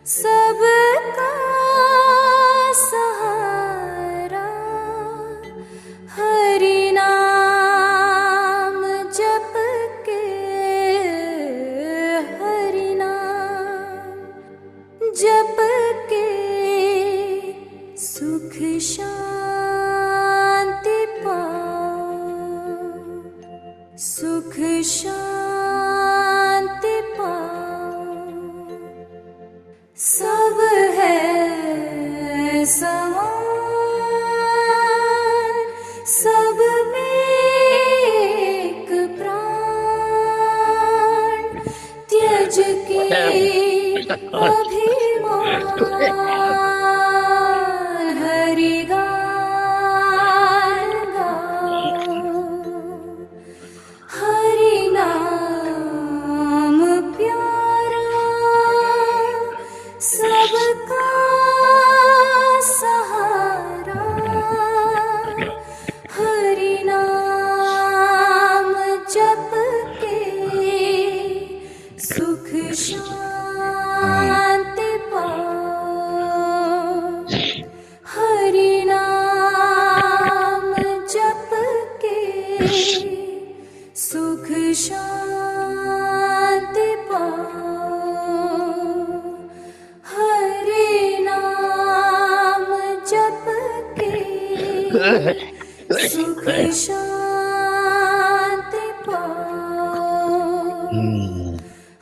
सबका सहारा हरि नाम जप के, हरि नाम जप के सुख शांति पाओ, सुख शांति पाओ। सब है समान, सब में एक प्राण, त्यज के अभिमान, हरि गान गाओ, हरि नाम प्यारा सबका सहारा, हरि नाम जप के सुख शांति पाओ, हरि नाम जप के सुख शांति पाओ, हरि नाम जप के सुख शांति पाओ,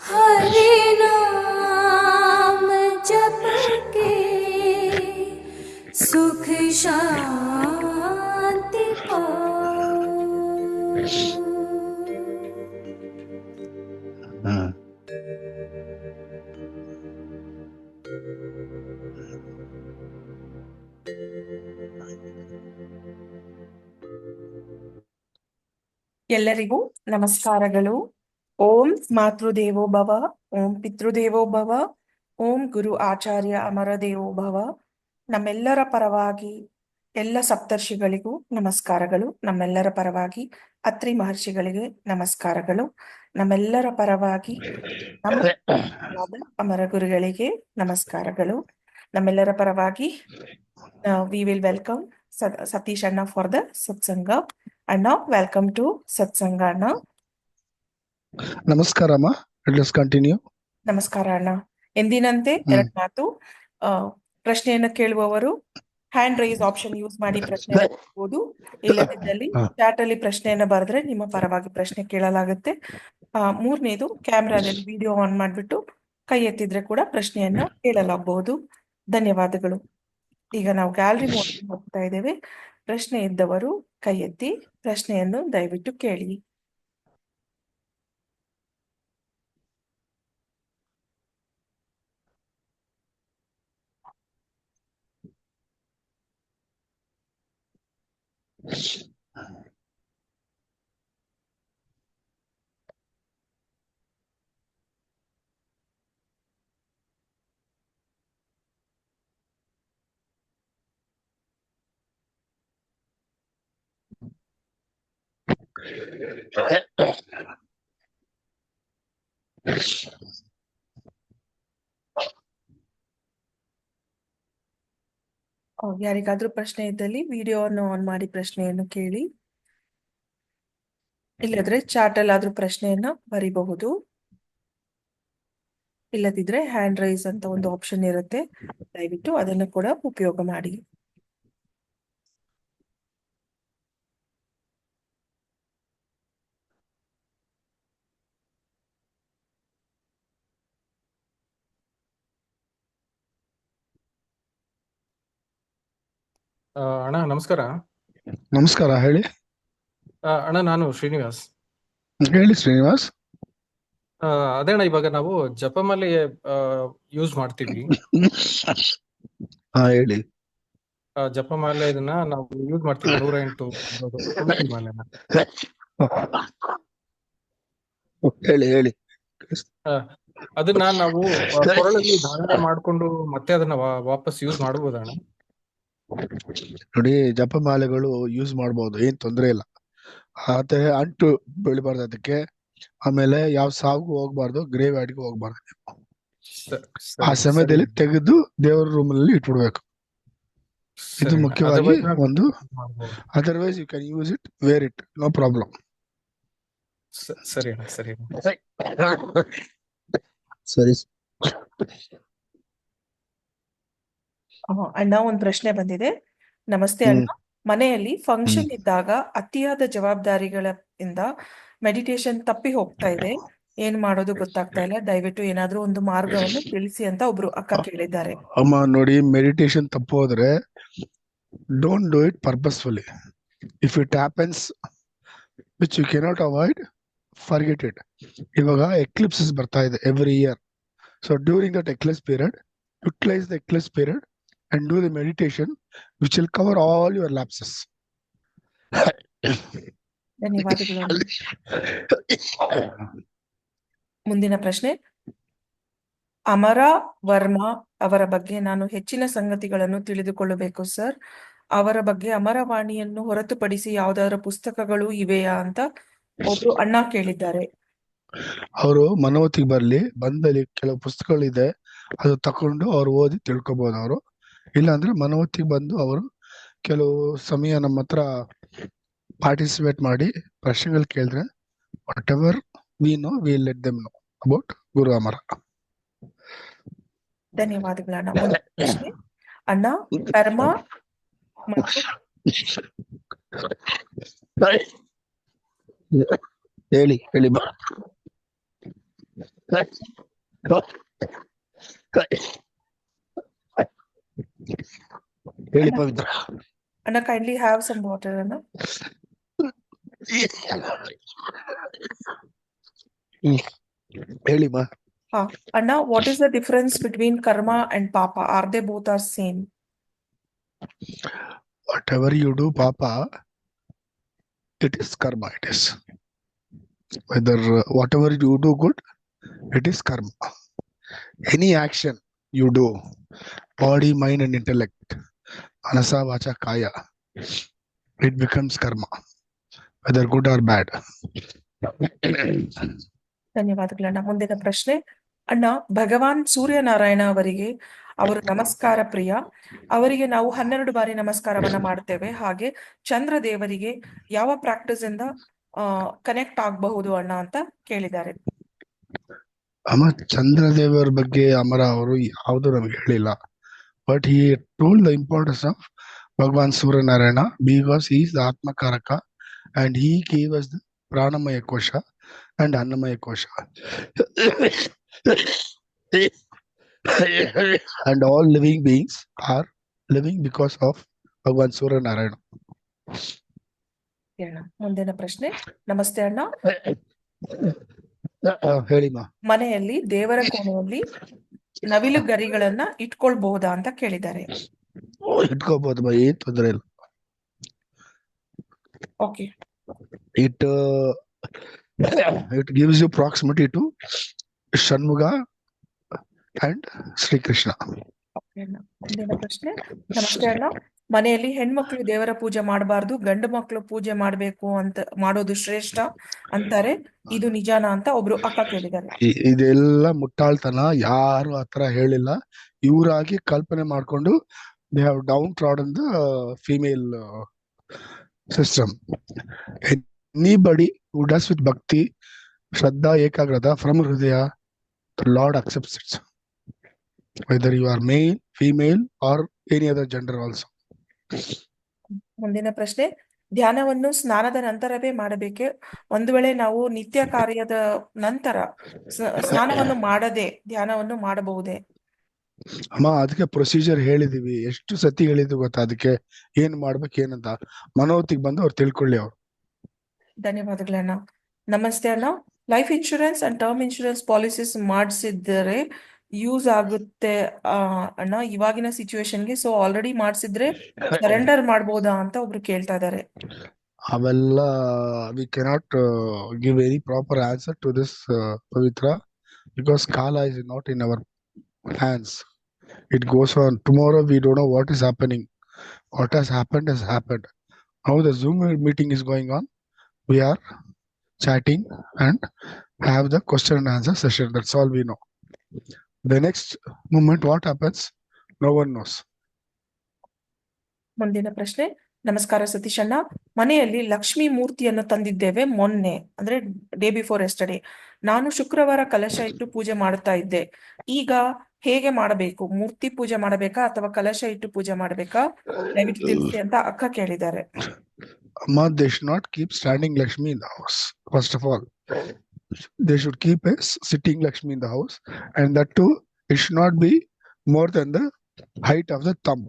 हरि नाम जप के सुख शांति पाओ। ಎಲ್ಲರಿಗೂ ನಮಸ್ಕಾರಗಳು. ಓಂ ಮಾತೃದೇವೋ ಭವ, ಓಂ ಪಿತೃದೇವೋ ಭವ, ಓಂ ಗುರು ಆಚಾರ್ಯ ಅಮರದೇವೋ ಭವ. ನಮ್ಮೆಲ್ಲರ ಪರವಾಗಿ ಎಲ್ಲ ಸಪ್ತರ್ಷಿಗಳಿಗೂ ನಮಸ್ಕಾರಗಳು. ನಮ್ಮೆಲ್ಲರ ಪರವಾಗಿ ಅತ್ರಿ ಮಹರ್ಷಿಗಳಿಗೆ ನಮಸ್ಕಾರಗಳು. ನಮ್ಮೆಲ್ಲರ ಪರವಾಗಿ ನಮ್ಮ ಅಮರ ಗುರುಗಳಿಗೆ ನಮಸ್ಕಾರಗಳು. ನಮ್ಮೆಲ್ಲರ ಪರವಾಗಿ ವಿ ವಿಲ್ ವೆಲ್ಕಮ್ ಸತೀಶ್ ಅಣ್ಣ ಫಾರ್ ದ ಸತ್ಸಂಗ. ಅಣ್ಣ, ವೆಲ್ಕಮ್ ಟು ಸತ್ಸಂಗ ಅಣ್ಣ. ನಮಸ್ಕಾರ ಅಮ್ಮ. Let's continue. ನಮಸ್ಕಾರ ಅಣ್ಣ. ಎಂದಿನಂತೆ ಎರಡು ಮಾತು. ಪ್ರಶ್ನೆಯನ್ನ ಕೇಳುವವರು ಹ್ಯಾಂಡ್ ರೈಸ್ ಆಪ್ಷನ್ ಯೂಸ್ ಮಾಡಿ ಪ್ರಶ್ನೆ ಕೇಳಬಹುದು. ಇಲ್ಲದಿದ್ದಲ್ಲಿ ಚಾಟ್ ಅಲ್ಲಿ ಪ್ರಶ್ನೆಯನ್ನ ಬರೆದ್ರೆ ನಿಮ್ಮ ಪರವಾಗಿ ಪ್ರಶ್ನೆ ಕೇಳಲಾಗುತ್ತೆ. ಮೂರನೇದು, ಕ್ಯಾಮ್ರಾದಲ್ಲಿ ವಿಡಿಯೋ ಆನ್ ಮಾಡ್ಬಿಟ್ಟು ಕೈ ಎತ್ತಿದ್ರೆ ಕೂಡ ಪ್ರಶ್ನೆಯನ್ನ ಕೇಳಲಾಗಬಹುದು. ಧನ್ಯವಾದಗಳು. ಈಗ ನಾವು ಗ್ಯಾಲರಿ ಮೋಡ್ ಹೋಗ್ತಾ ಇದ್ದೇವೆ. ಪ್ರಶ್ನೆ ಇದ್ದವರು ಕೈ ಎತ್ತಿ ಪ್ರಶ್ನೆಯನ್ನು ದಯವಿಟ್ಟು ಕೇಳಿ. ಯಾರಿಗಾದ್ರೂ ಪ್ರಶ್ನೆ ಇದ್ದಲ್ಲಿ ವಿಡಿಯೋವನ್ನು ಆನ್ ಮಾಡಿ ಪ್ರಶ್ನೆಯನ್ನು ಕೇಳಿ. ಇಲ್ಲದ್ರೆ ಚಾಟ್ ಅಲ್ಲಾದ್ರೂ ಪ್ರಶ್ನೆಯನ್ನ ಬರಿಬಹುದು. ಇಲ್ಲದಿದ್ರೆ ಹ್ಯಾಂಡ್ ರೈಸ್ ಅಂತ ಒಂದು ಆಪ್ಷನ್ ಇರುತ್ತೆ, ದಯವಿಟ್ಟು ಅದನ್ನು ಕೂಡ ಉಪಯೋಗ ಮಾಡಿ. ಅಣ್ಣ ನಮಸ್ಕಾರ. ನಮಸ್ಕಾರ, ಹೇಳಿ. ಅಣ್ಣ, ನಾನು ಶ್ರೀನಿವಾಸ್. ಹೇಳಿ ಶ್ರೀನಿವಾಸ್. ಅದೇ ಅಣ್ಣ, ಇವಾಗ ನಾವು ಜಪಮಾಲೆ ಯೂಸ್ ಮಾಡ್ತೀವಿ. ಹೇಳಿ. ಜಪಮಾಲೆ ಇದನ್ನ ನಾವು ಯೂಸ್ ಮಾಡ್ತೀವಿ 108 ತುಳಸಿ ಮಾಲೆನ. ಹೇಳಿ ಹೇಳಿ. ಅದನ್ನ ನಾವು ಕೊರಳಲ್ಲಿ ಧಾರಣ ಮಾಡ್ಕೊಂಡು ಮತ್ತೆ ಅದನ್ನ ವಾಪಸ್ ಯೂಸ್ ಮಾಡಬಹುದಣ್ಣ? ನೋಡಿ, ಜಪಮಾಲೆಗಳು ಯೂಸ್ ಮಾಡ್ಬೋದು, ಏನ್ ತೊಂದ್ರೆ ಇಲ್ಲ. ಆದ್ರೆ ಅಂಟು ಬೆಳಿಬಾರ್ದು ಅದಕ್ಕೆ. ಆಮೇಲೆ ಯಾವ ಸಾವುಗೂ ಹೋಗ್ಬಾರ್ದು, ಗ್ರೇವ್ ಯಾರ್ಡ್ಗೂ ಹೋಗ್ಬಾರ್ದು. ಆ ಸರಿ ಸಮಯದಲ್ಲಿ ತೆಗೆದು ದೇವರ ರೂಮಲ್ಲಿ ಇಟ್ಬಿಡ್ಬೇಕು. ಇದು ಸರಿ ಅಣ್ಣ. ಮುಖ್ಯವಾಗಿ Otherwise ನಾವು ಒಂದು. ಮಾಡ್ಬೋದು. Otherwise you can use it, wear it, no problem. ಸರಿ ಅಣ್ಣ, ಸರಿ ಅಣ್ಣ. ಸರಿ. ಅಣ್ಣ ಒಂದ್ ಪ್ರಶ್ನೆ ಬಂದಿದೆ. ನಮಸ್ತೆ ಅಣ್ಣ. ಮನೆಯಲ್ಲಿ ಫಂಕ್ಷನ್ ಇದ್ದಾಗ ಅತಿಯಾದ ಜವಾಬ್ದಾರಿಗಳಿಂದ ಮೆಡಿಟೇಷನ್ ತಪ್ಪಿ ಹೋಗ್ತಾ ಇದೆ. ಏನ್ ಮಾಡೋದು ಗೊತ್ತಾಗ್ತಾ ಇಲ್ಲ. ದಯವಿಟ್ಟು ಏನಾದ್ರೂ ಒಂದು ಮಾರ್ಗವನ್ನು ತಿಳಿಸಿ ಅಂತ ಒಬ್ರು ಅಕ್ಕ ಕೇಳಿದ್ದಾರೆ. ಅಮ್ಮ ನೋಡಿ, ಮೆಡಿಟೇಷನ್ ತಪ್ಪು ಹೋದ್ರೆ don't do it purposefully. If it happens which you cannot avoid, forget it. ಇವಾಗ ಎಕ್ಲಿಪ್ಸಸ್ ಬರ್ತಾ ಇದೆ every year. So during that eclipse period, utilise the eclipse period and do the meditation which will cover all your lapses. ಧನ್ಯವಾದಗಳು. ಮುಂದಿನ ಪ್ರಶ್ನೆ. ಅಮರ ವರ್ಮಾ ಅವರ ಬಗ್ಗೆ ನಾನು ಹೆಚ್ಚಿನ ಸಂಗತಿಗಳನ್ನು ತಿಳಿದುಕೊಳ್ಳಬೇಕು ಸರ್. ಅವರ ಬಗ್ಗೆ ಅಮರವಾಣಿಯನ್ನು ಹೊರತುಪಡಿಸಿ ಯಾವ್ದಾದ್ರು ಪುಸ್ತಕಗಳು ಇವೆಯಾ ಅಂತ ಒಬ್ರು ಅಣ್ಣ ಕೇಳಿದ್ದಾರೆ. ಅವರು ಮನೋತಿಗೆ ಬಂದಲ್ಲಿ ಕೆಲವು ಪುಸ್ತಕಗಳಿದೆ, ಅದು ತಕೊಂಡು ಅವ್ರು ಓದಿ ತಿಳ್ಕೊಬಹುದು. ಅವರು ಇಲ್ಲಾಂದ್ರೆ ಮನೋತಿಗೆ ಬಂದು ಅವರು ಕೆಲವು ಸಮಯ ನಮ್ಮ ಹತ್ರ ಪಾರ್ಟಿಸಿಪೇಟ್ ಮಾಡಿ ಪ್ರಶ್ನೆಗಳು ಕೇಳಿದ್ರೆ, whatever we know we let them know about Guru Amara. ಧನ್ಯವಾದಗಳಣ್ಣ. ಮುಂದಿನ ಪ್ರಶ್ನೆ. ಅಣ್ಣ, ಕರ್ಮ ಮತ್ತು ಹೇಳಿ ಬಾ. ಹೇಳಿ ಪವಿತ್ರ. ಅಣ್ಣ, ಕೈಂಡ್ಲಿ ಹ್ಯಾವ್ ಸಮ್ ವಾಟರ್ ಅಣ್ಣ. ಹೇಳಿ ಮಾ. ಅಣ್ಣ, what is the difference between karma and papa? Are they both are same? Whatever you do, Papa, it is karma. It is. Whether whatever you do good, it is karma. Any action you do, body, mind, and intellect, manasa, vacha, kaya, it becomes karma, whether good or bad. ಧನ್ಯವಾದಗಳಣ್ಣ. ಮುಂದಿನ ಪ್ರಶ್ನೆ. ಅಣ್ಣ, ಭಗವಾನ್ ಸೂರ್ಯನಾರಾಯಣ ಅವರಿಗೆ ಅವರು ನಮಸ್ಕಾರ ಪ್ರಿಯ. ಅವರಿಗೆ ನಾವು 12 ಬಾರಿ ನಮಸ್ಕಾರವನ್ನ ಮಾಡ್ತೇವೆ. ಹಾಗೆ ಚಂದ್ರ ದೇವರಿಗೆ ಯಾವ ಪ್ರಾಕ್ಟೀಸ್ ಇಂದ ಕನೆಕ್ಟ್ ಆಗಬಹುದು ಅಣ್ಣ ಅಂತ ಕೇಳಿದ್ದಾರೆ. ಅಮ್ಮ, ಚಂದ್ರದೇವರ ಬಗ್ಗೆ ಅಮರ ಅವರು ಯಾವುದು ನಮಗೆ ಹೇಳಿಲ್ಲ. But he told the importance of Bhagavan Suryanarayana because he is the Atmakaraka and he gave us the Pranamaya Kosha and Annamaya Kosha. And all living beings are living because of Bhagavan Suryanarayana. ಮುಂದಿನ ಪ್ರಶ್ನೆ. ನಮಸ್ತೆ ಅಣ್ಣ. ಹೇಳಿ ಮಾ. ಮನೆಯಲ್ಲಿ ದೇವರ ಕೋಣೆಯಲ್ಲಿ ನವಿಲು ಗರಿಗಳನ್ನ ಇಟ್ಕೊಳ್ಬಹುದಾ ಅಂತ ಕೇಳಿದ್ದಾರೆ. ಇಟ್ಕೋಬಹುದು ಬಾ, ಏನ್ ತೊಂದರೆ ಇಲ್ಲ. Okay. It gives you proximity to Shanmuga and Sri Krishna. ಮುಂದಿನ ಪ್ರಶ್ನೆ. ನಮಸ್ತೆ ಅಣ್ಣ. ಮನೆಯಲ್ಲಿ ಹೆಣ್ಮಕ್ಳು ದೇವರ ಪೂಜೆ ಮಾಡಬಾರ್ದು, ಗಂಡು ಮಕ್ಳು ಪೂಜೆ ಮಾಡ್ಬೇಕು ಅಂತ ಮಾಡೋದು ಶ್ರೇಷ್ಠ ಅಂತಾರೆ. ಇದು ನಿಜಾನ ಅಂತ ಒಬ್ರು ಅಕ್ಕ ಕೇಳಿದ್ದಾರೆ. ಇದೆಲ್ಲ ಮುಟ್ಟಾಳ್ತನ. ಯಾರು ಆತರ ಹೇಳಿಲ್ಲ. ಇವರಾಗಿ ಕಲ್ಪನೆ ಮಾಡ್ಕೊಂಡು they have downtrodden the female system. Anybody who does with bhakti, shraddha, ekagrata from hridaya, the Lord accepts it, whether you are male, female or any other gender also. ಮುಂದಿನ ಪ್ರಶ್ನೆ. ಧ್ಯಾನವನ್ನು ಸ್ನಾನದ ನಂತರವೇ ಮಾಡಬೇಕೆ? ಒಂದು ವೇಳೆ ನಾವು ನಿತ್ಯ ಕಾರ್ಯದ ನಂತರ ಸ್ನಾನವನ್ನು ಮಾಡದೆ ಧ್ಯಾನವನ್ನು ಮಾಡಬಹುದೇ? ಅಮ್ಮ, ಅದಕ್ಕೆ ಪ್ರೊಸೀಜರ್ ಹೇಳಿದೀವಿ. ಎಷ್ಟು ಸತಿ ಹೇಳಿದ್ವಿ ಗೊತ್ತಾ? ಅದಕ್ಕೆ ಏನ್ ಮಾಡ್ಬೇಕು ಏನಂತ ಮನೋತಿಗೆ ಬಂದು ಅವ್ರು ತಿಳ್ಕೊಳ್ಳಿ. ಅವ್ರು. ಧನ್ಯವಾದಗಳಣ್ಣ. ನಮಸ್ತೆ ಅಣ್ಣ. Life insurance and term insurance policies ಮಾಡಿಸಿದ್ರೆ ಯೂಸ್ ಆಗುತ್ತೆ ಅಣ್ಣ ಇವಾಗಿನ ಸಿಚುವೇಶನ್ಗೆ? ಸೊ ಆಲ್ರೆಡಿ ಮಾಡಿಸಿದ್ರೆ ಸರೆಂಡರ್ ಮಾಡ್ಬೋದಾ ಅಂತ ಒಬ್ರು ಕೇಳ್ತಾ ಇದಾರೆ. ಅವೆಲ್ಲ we cannot give any proper answer to this, Pavitra, because Kala is not in our hands. It goes on. Tomorrow we don't know what is happening. What has happened has happened. Now the Zoom meeting is going on. We are chatting and have the question and answer session. That's all we know. The next moment, what happens? No one knows. ಮುಂದಿನ ಪ್ರಶ್ನೆ. ನಮಸ್ಕಾರ ಸತೀಶ್ ಅಣ್ಣ. ಮನೆಯಲ್ಲಿ ಲಕ್ಷ್ಮೀ ಮೂರ್ತಿಯನ್ನು ತಂದಿದ್ದೇವೆ ಮೊನ್ನೆ, ಅಂದ್ರೆ day before yesterday. ನಾನು ಶುಕ್ರವಾರ ಕಲಶ ಇಟ್ಟು ಪೂಜೆ ಮಾಡುತ್ತಾ ಇದ್ದೆ. ಈಗ ಹೇಗೆ ಮಾಡಬೇಕು? ಮೂರ್ತಿ ಪೂಜೆ ಮಾಡಬೇಕಾ ಅಥವಾ ಕಲಶ ಇಟ್ಟು ಪೂಜೆ ಮಾಡಬೇಕಾ? ದಯವಿಟ್ಟು ತಿಳಿಸಿ ಅಂತ ಅಕ್ಕ ಕೇಳಿದ್ದಾರೆ. Amma, they should not keep standing Lakshmi in the house. First of all, they should keep a sitting Lakshmi in the house, and that too, it should not be more than the height of the thumb.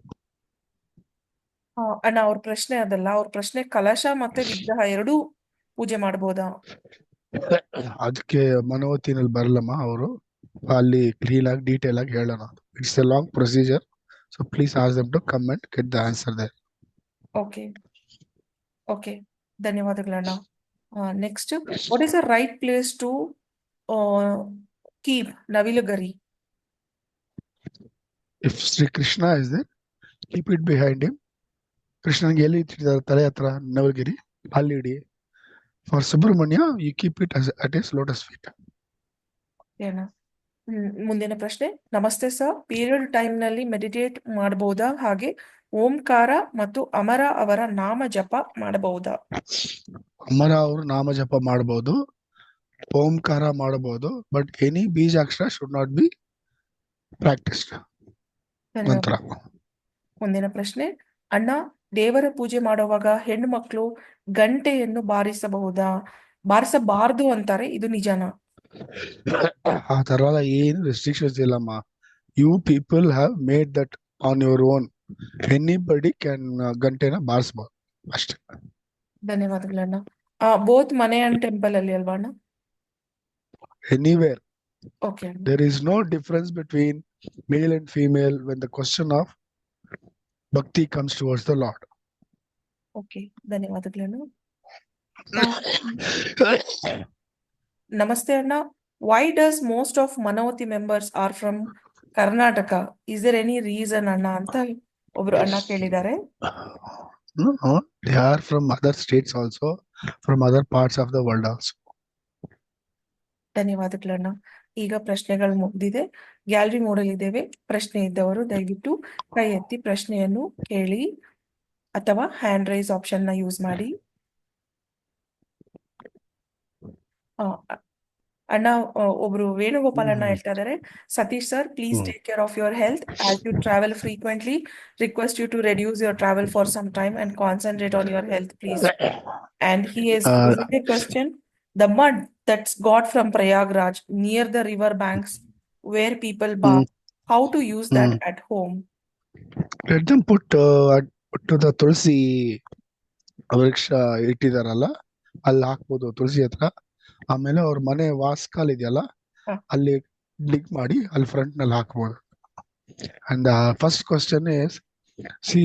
ಅಣ್ಣ, ಅವ್ರ ಪ್ರಶ್ನೆ ಅದಲ್ಲ. ಅವ್ರ ಪ್ರಶ್ನೆ ಕಲಶ ಮತ್ತೆ ವಿಗ್ರಹ ಎರಡೂ ಪೂಜೆ ಮಾಡಬಹುದಾ? ಅದಕ್ಕೆ ಮನೋವತಿನಲ್ಲಿ ಬರಲಮ್ಮ ಅವರು ಅಲ್ಲಿ ಕ್ಲೀನ್ ಆಗಿ ಡೀಟೇಲ್ ಆಗಿ ಹೇಳೋಣ. It's a long procedure, so please ask them to come and get the answer there. Okay okay, ಧನ್ಯವಾದಗಳಣ್ಣ. Next, what is the right place to keep ನವಿಲುಗರಿ? If Shri Krishna is there, keep it behind him. ಕೃಷ್ಣನ್ಗೆ ಎಲ್ಲಿ ಇಟ್ಟಿದ್ದಾರೆ? ತಲೆ ಹತ್ರ ನವಲಗಿರಿ, ಅಲ್ಲಿ ಇಡಿ. For Subrahmanya, you keep it at his lotus feet. ಮುಂದಿನ ಪ್ರಶ್ನೆ. ನಮಸ್ತೆ ಸರ್, ಪೀರಿಯಡ್ ಟೈಮ್ ನಲ್ಲಿ ಮೆಡಿಟೇಟ್ ಮಾಡಬಹುದಾ? ಹಾಗೆ ಓಂಕಾರ ಮತ್ತು ಅಮರ ಅವರ ನಾಮ ಜಪ ಮಾಡಬಹುದಾ? ಅಮರ ಅವರು ನಾಮ ಜಪ ಮಾಡಬಹುದು, ಓಂಕಾರ ಮಾಡಬಹುದು, ಬಟ್ ಎನಿ ಬೀಜಾಕ್ಷರ ಶುಡ್ ನಾಟ್ ಬಿ ಪ್ರಾಕ್ಟಿಸ್ಡ್. ಮಂತ್ರ. ಮುಂದಿನ ಪ್ರಶ್ನೆ. ಅಣ್ಣ, ದೇವರ ಪೂಜೆ ಮಾಡುವಾಗ ಹೆಣ್ಣು ಮಕ್ಕಳು ಗಂಟೆಯನ್ನು ಬಾರಿಸಬಾರದು ಅಂತಾರೆ, ಇದು ನಿಜನಾ? ಆ ತರ ಏನು ರೆಸ್ಟ್ರಿಕ್ಷನ್ಸ್ ಇಲ್ಲಮ್ಮ. You people have made that on your own. Anybody can ಗಂಟೆನ ಬಾರಿಸಬಹುದು ಅಷ್ಟೇ. ಧನ್ಯವಾದಗಳಣ್ಣ. ಬೋತ್ ಮನೆ ಅಂಡ್ ಟೆಂಪಲ್ ಅಲ್ಲಿ ಅಲ್ವಾ ಅಣ್ಣ? Anywhere. ಓಕೆ ಅಣ್ಣ. There is no difference between male and female when the question of bhakti comes towards the Lord. Okay, ಧನ್ಯವಾದಗಳಣ್ಣ. ನಮಸ್ತೆ ಅಣ್ಣ. Why does most of Manovati members are from Karnataka? Is there any reason ಅಣ್ಣ ಅಂತ ಒಬ್ರು ಅಣ್ಣ ಕೇಳಿದ್ದಾರೆ. No, they are from other states also, from other parts of the world also. ಧನ್ಯವಾದಗಳಣ್ಣ. ಈಗ ಪ್ರಶ್ನೆಗಳು ಮುಗ್ದಿದೆ, ಗ್ಯಾಲರಿ ಮೋಡಲ್ ಇದ್ದೇವೆ. ಪ್ರಶ್ನೆ ಇದ್ದವರು ದಯವಿಟ್ಟು ಕೈ ಎತ್ತಿ ಪ್ರಶ್ನೆಯನ್ನು ಕೇಳಿ ಅಥವಾ ಹ್ಯಾಂಡ್ ರೈಸ್ ಆಪ್ಷನ್ ನ ಯೂಸ್ ಮಾಡಿ. ಅಣ್ಣ, ಒಬ್ರು ವೇಣುಗೋಪಾಲ್ ಅಣ್ಣ ಹೇಳ್ತಾ ಇದಾರೆ, Satish sir, please take care of your health as you travel frequently. Request you to reduce your travel for some time and concentrate on your health please. And he is posing a question. The mud that's got from Prayagraj near the river banks where people bath, how to use that at home? Let them put to the ತುಳಸಿ ವೃಕ್ಷ ಇಟ್ಟಿದಾರಲ್ಲ, ಅಲ್ಲಿ ಹಾಕ್ಬೋದು ತುಳಸಿ ಹತ್ರ. ಆಮೇಲೆ ಅವ್ರ ಮನೆ ವಾಸ್ಕಾಲ್ ಇದೆಯಲ್ಲ, ಅಲ್ಲಿ ಡಿಗ್ ಮಾಡಿ ಅಲ್ಲಿ ಫ್ರಂಟ್ ನಲ್ಲಿ ಹಾಕ್ಬೋದು. And first question is, C,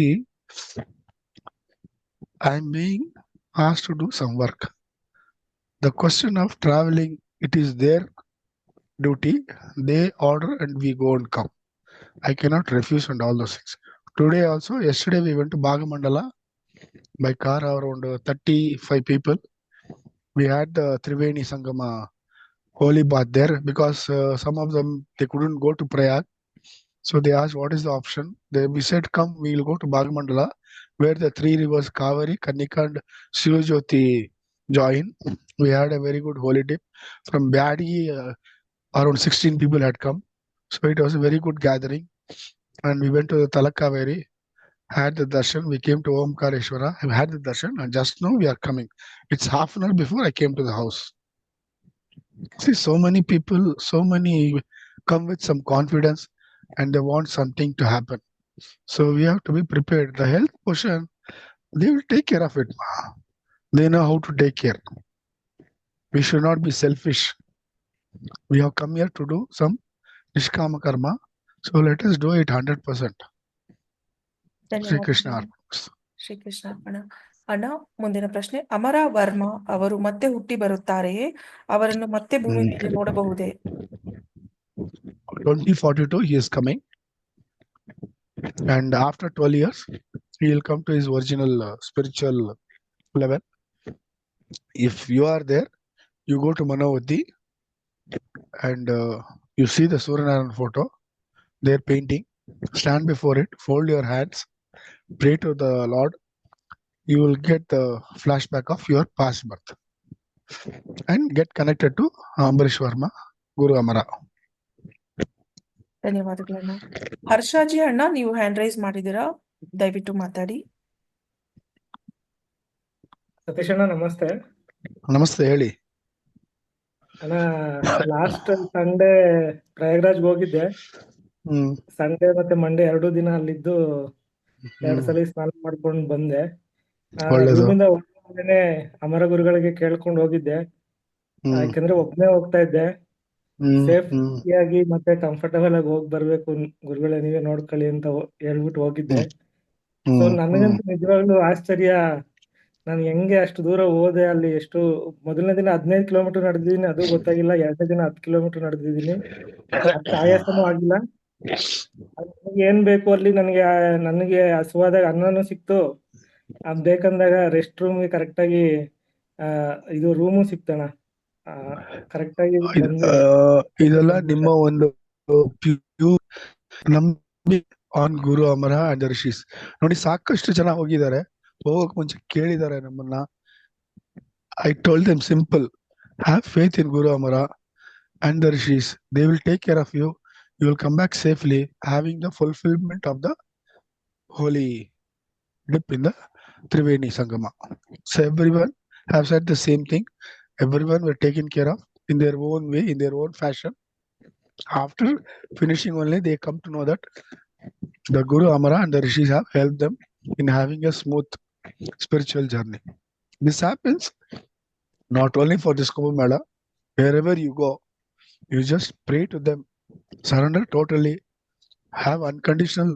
I am being asked to do some work. The question of traveling, it is their duty. They order and we go and come. I cannot refuse and all those things. Today also, yesterday we went to Bhagamandala by car, around 35 people. We had the Triveni Sangama holy bath there because some of them, they couldn't go to Prayag. So they asked, what is the option? We said, come, we will go to Bhagamandala, where the three rivers, Kaveri, Kanika and Shivajyoti join. We had a very good holy dip. From Badi, around 16 people had come. So it was a very good gathering. And we went to the Talakaveri, had the darshan. We came to Omkareshwara, I had the darshan, and just now we are coming. It's half an hour before I came to the house. See, so many people, so many come with some confidence and they want something to happen. So we have to be prepared. The health portion, they will take care of it. They know how to take care. We should not be selfish. We have come here to do some Nishkama Karma. So let us do it 100%. Sri Krishna. Shri Krishna ಅರ್ಪಣ. ಅಣ್ಣ, ಮುಂದಿನ ಪ್ರಶ್ನೆ. ಅಮರ ವರ್ಮ ಅವರು ಮತ್ತೆ ಹುಟ್ಟಿ ಬರುತ್ತಾರೆಯೇ? ಅವರನ್ನು ಮತ್ತೆ ಭೂಮಿ ಮೇಲೆ ನೋಡಬಹುದೇ? 2042 he is coming, and after 12 years he will come to his original spiritual level. If you are there, you go to Manavati and You see the Suryanarayan photo, they're painting. Stand before it, fold your hands, pray to the Lord. You will get the flashback of your past birth and get connected to Ambarish Verma, Guru Amara. ಧನ್ಯವಾದಗಳಣ್ಣ. ಹರ್ಷಾಜಿ ಅಣ್ಣ, ನೀವು hand raise ಮಾಡಿದ್ದೀರಾ, ದಯವಿಟ್ಟು ಮಾತಾಡಿ. ಸತೀಶ್ ಅಣ್ಣ ನಮಸ್ತೆ. ನಮಸ್ತೆ, ಹೇಳಿ. ಅಣ್ಣ ಲಾಸ್ಟ್ ಸಂಡೇ ಪ್ರಯಾಗ್ರಾಜ್ಗೆ ಹೋಗಿದ್ದೆ. ಸಂಡೇ ಮತ್ತೆ ಮಂಡೇ 2 ದಿನ ಅಲ್ಲಿದ್ದು 2 ಸಲ ಸ್ನಾನ ಮಾಡ್ಕೊಂಡು ಬಂದೆ. ಒಳ್ಳೇದು. ರೂಮಿಂದ ಹೊರಗಡೆನೆ ಅಮರ ಗುರುಗಳಿಗೆ ಕೇಳ್ಕೊಂಡು ಹೋಗಿದ್ದೆ. ಯಾಕಂದ್ರೆ ಒಬ್ನೇ ಹೋಗ್ತಾ ಇದ್ದೆ. ಸೇಫ್ಟಿಯಾಗಿ ಮತ್ತೆ ಕಂಫರ್ಟಬಲ್ ಆಗಿ ಹೋಗಿ ಬರ್ಬೇಕು ಗುರುಗಳೇ, ನೀವೇ ನೋಡ್ಕೊಳ್ಳಿ ಅಂತ ಹೇಳ್ಬಿಟ್ಟು ಹೋಗಿದ್ದೆ. ಸೊ ನನಗಂತೂ ನಿಜವಾಗ್ಲೂ ಆಶ್ಚರ್ಯ, ನಾನು ಹೆಂಗೆ ಅಷ್ಟು ದೂರ ಹೋದೆ. ಅಲ್ಲಿ ಎಷ್ಟು ಮೊದಲನೇ ದಿನ 15 ಕಿಲೋಮೀಟರ್ ನಡೆದಿದ್ದೀನಿ, ಅದು ಗೊತ್ತಾಗಿಲ್ಲ. 2ನೇ ದಿನ 10 ಕಿಲೋಮೀಟರ್ ನಡೆದಿದ್ದೀನಿ, ಅಷ್ಟು ಆಯಾಸನೂ ಆಗಿಲ್ಲ. ನನಗೆ ಏನ್ ಬೇಕು ಅಲ್ಲಿ, ನನಗೆ ಹಸುವಾದಾಗ ಅನ್ನನೂ ಸಿಕ್ತು, ಬೇಕಂದಾಗ ರೆಸ್ಟ್ ರೂಮ್ಗೆ ಕರೆಕ್ಟ್ ಆಗಿ ಇದು ರೂಮು ಸಿಕ್ತಣ. ಕರೆಕ್ಟ್ ಆಗಿ ಇದೆಲ್ಲ ನಿಮ್ಮ ಒಂದು ನಂಬಿ on Guru Amara and rishis. ನೋಡಿ, ಸಾಕಷ್ಟು ಜನ ಹೋಗಿದ್ದಾರೆ, ಹೋಗಕ್ ಮುಂಚೆ ಕೇಳಿದ್ದಾರೆ ನಮ್ಮನ್ನ. I told them simple, have faith in Guru Amara and the rishis. They will take care of you. You will come back safely, having the fulfillment of the holy dip in the Triveni Sangama. So everyone have said the same thing. Everyone were taken care of in their own way, in their own fashion. After finishing only, they come to know that the Guru Amara and the rishis have helped them in having a smooth spiritual journey. This happens not only for this Kumbh Mela. Wherever you go, you just pray to them, surrender totally, have unconditional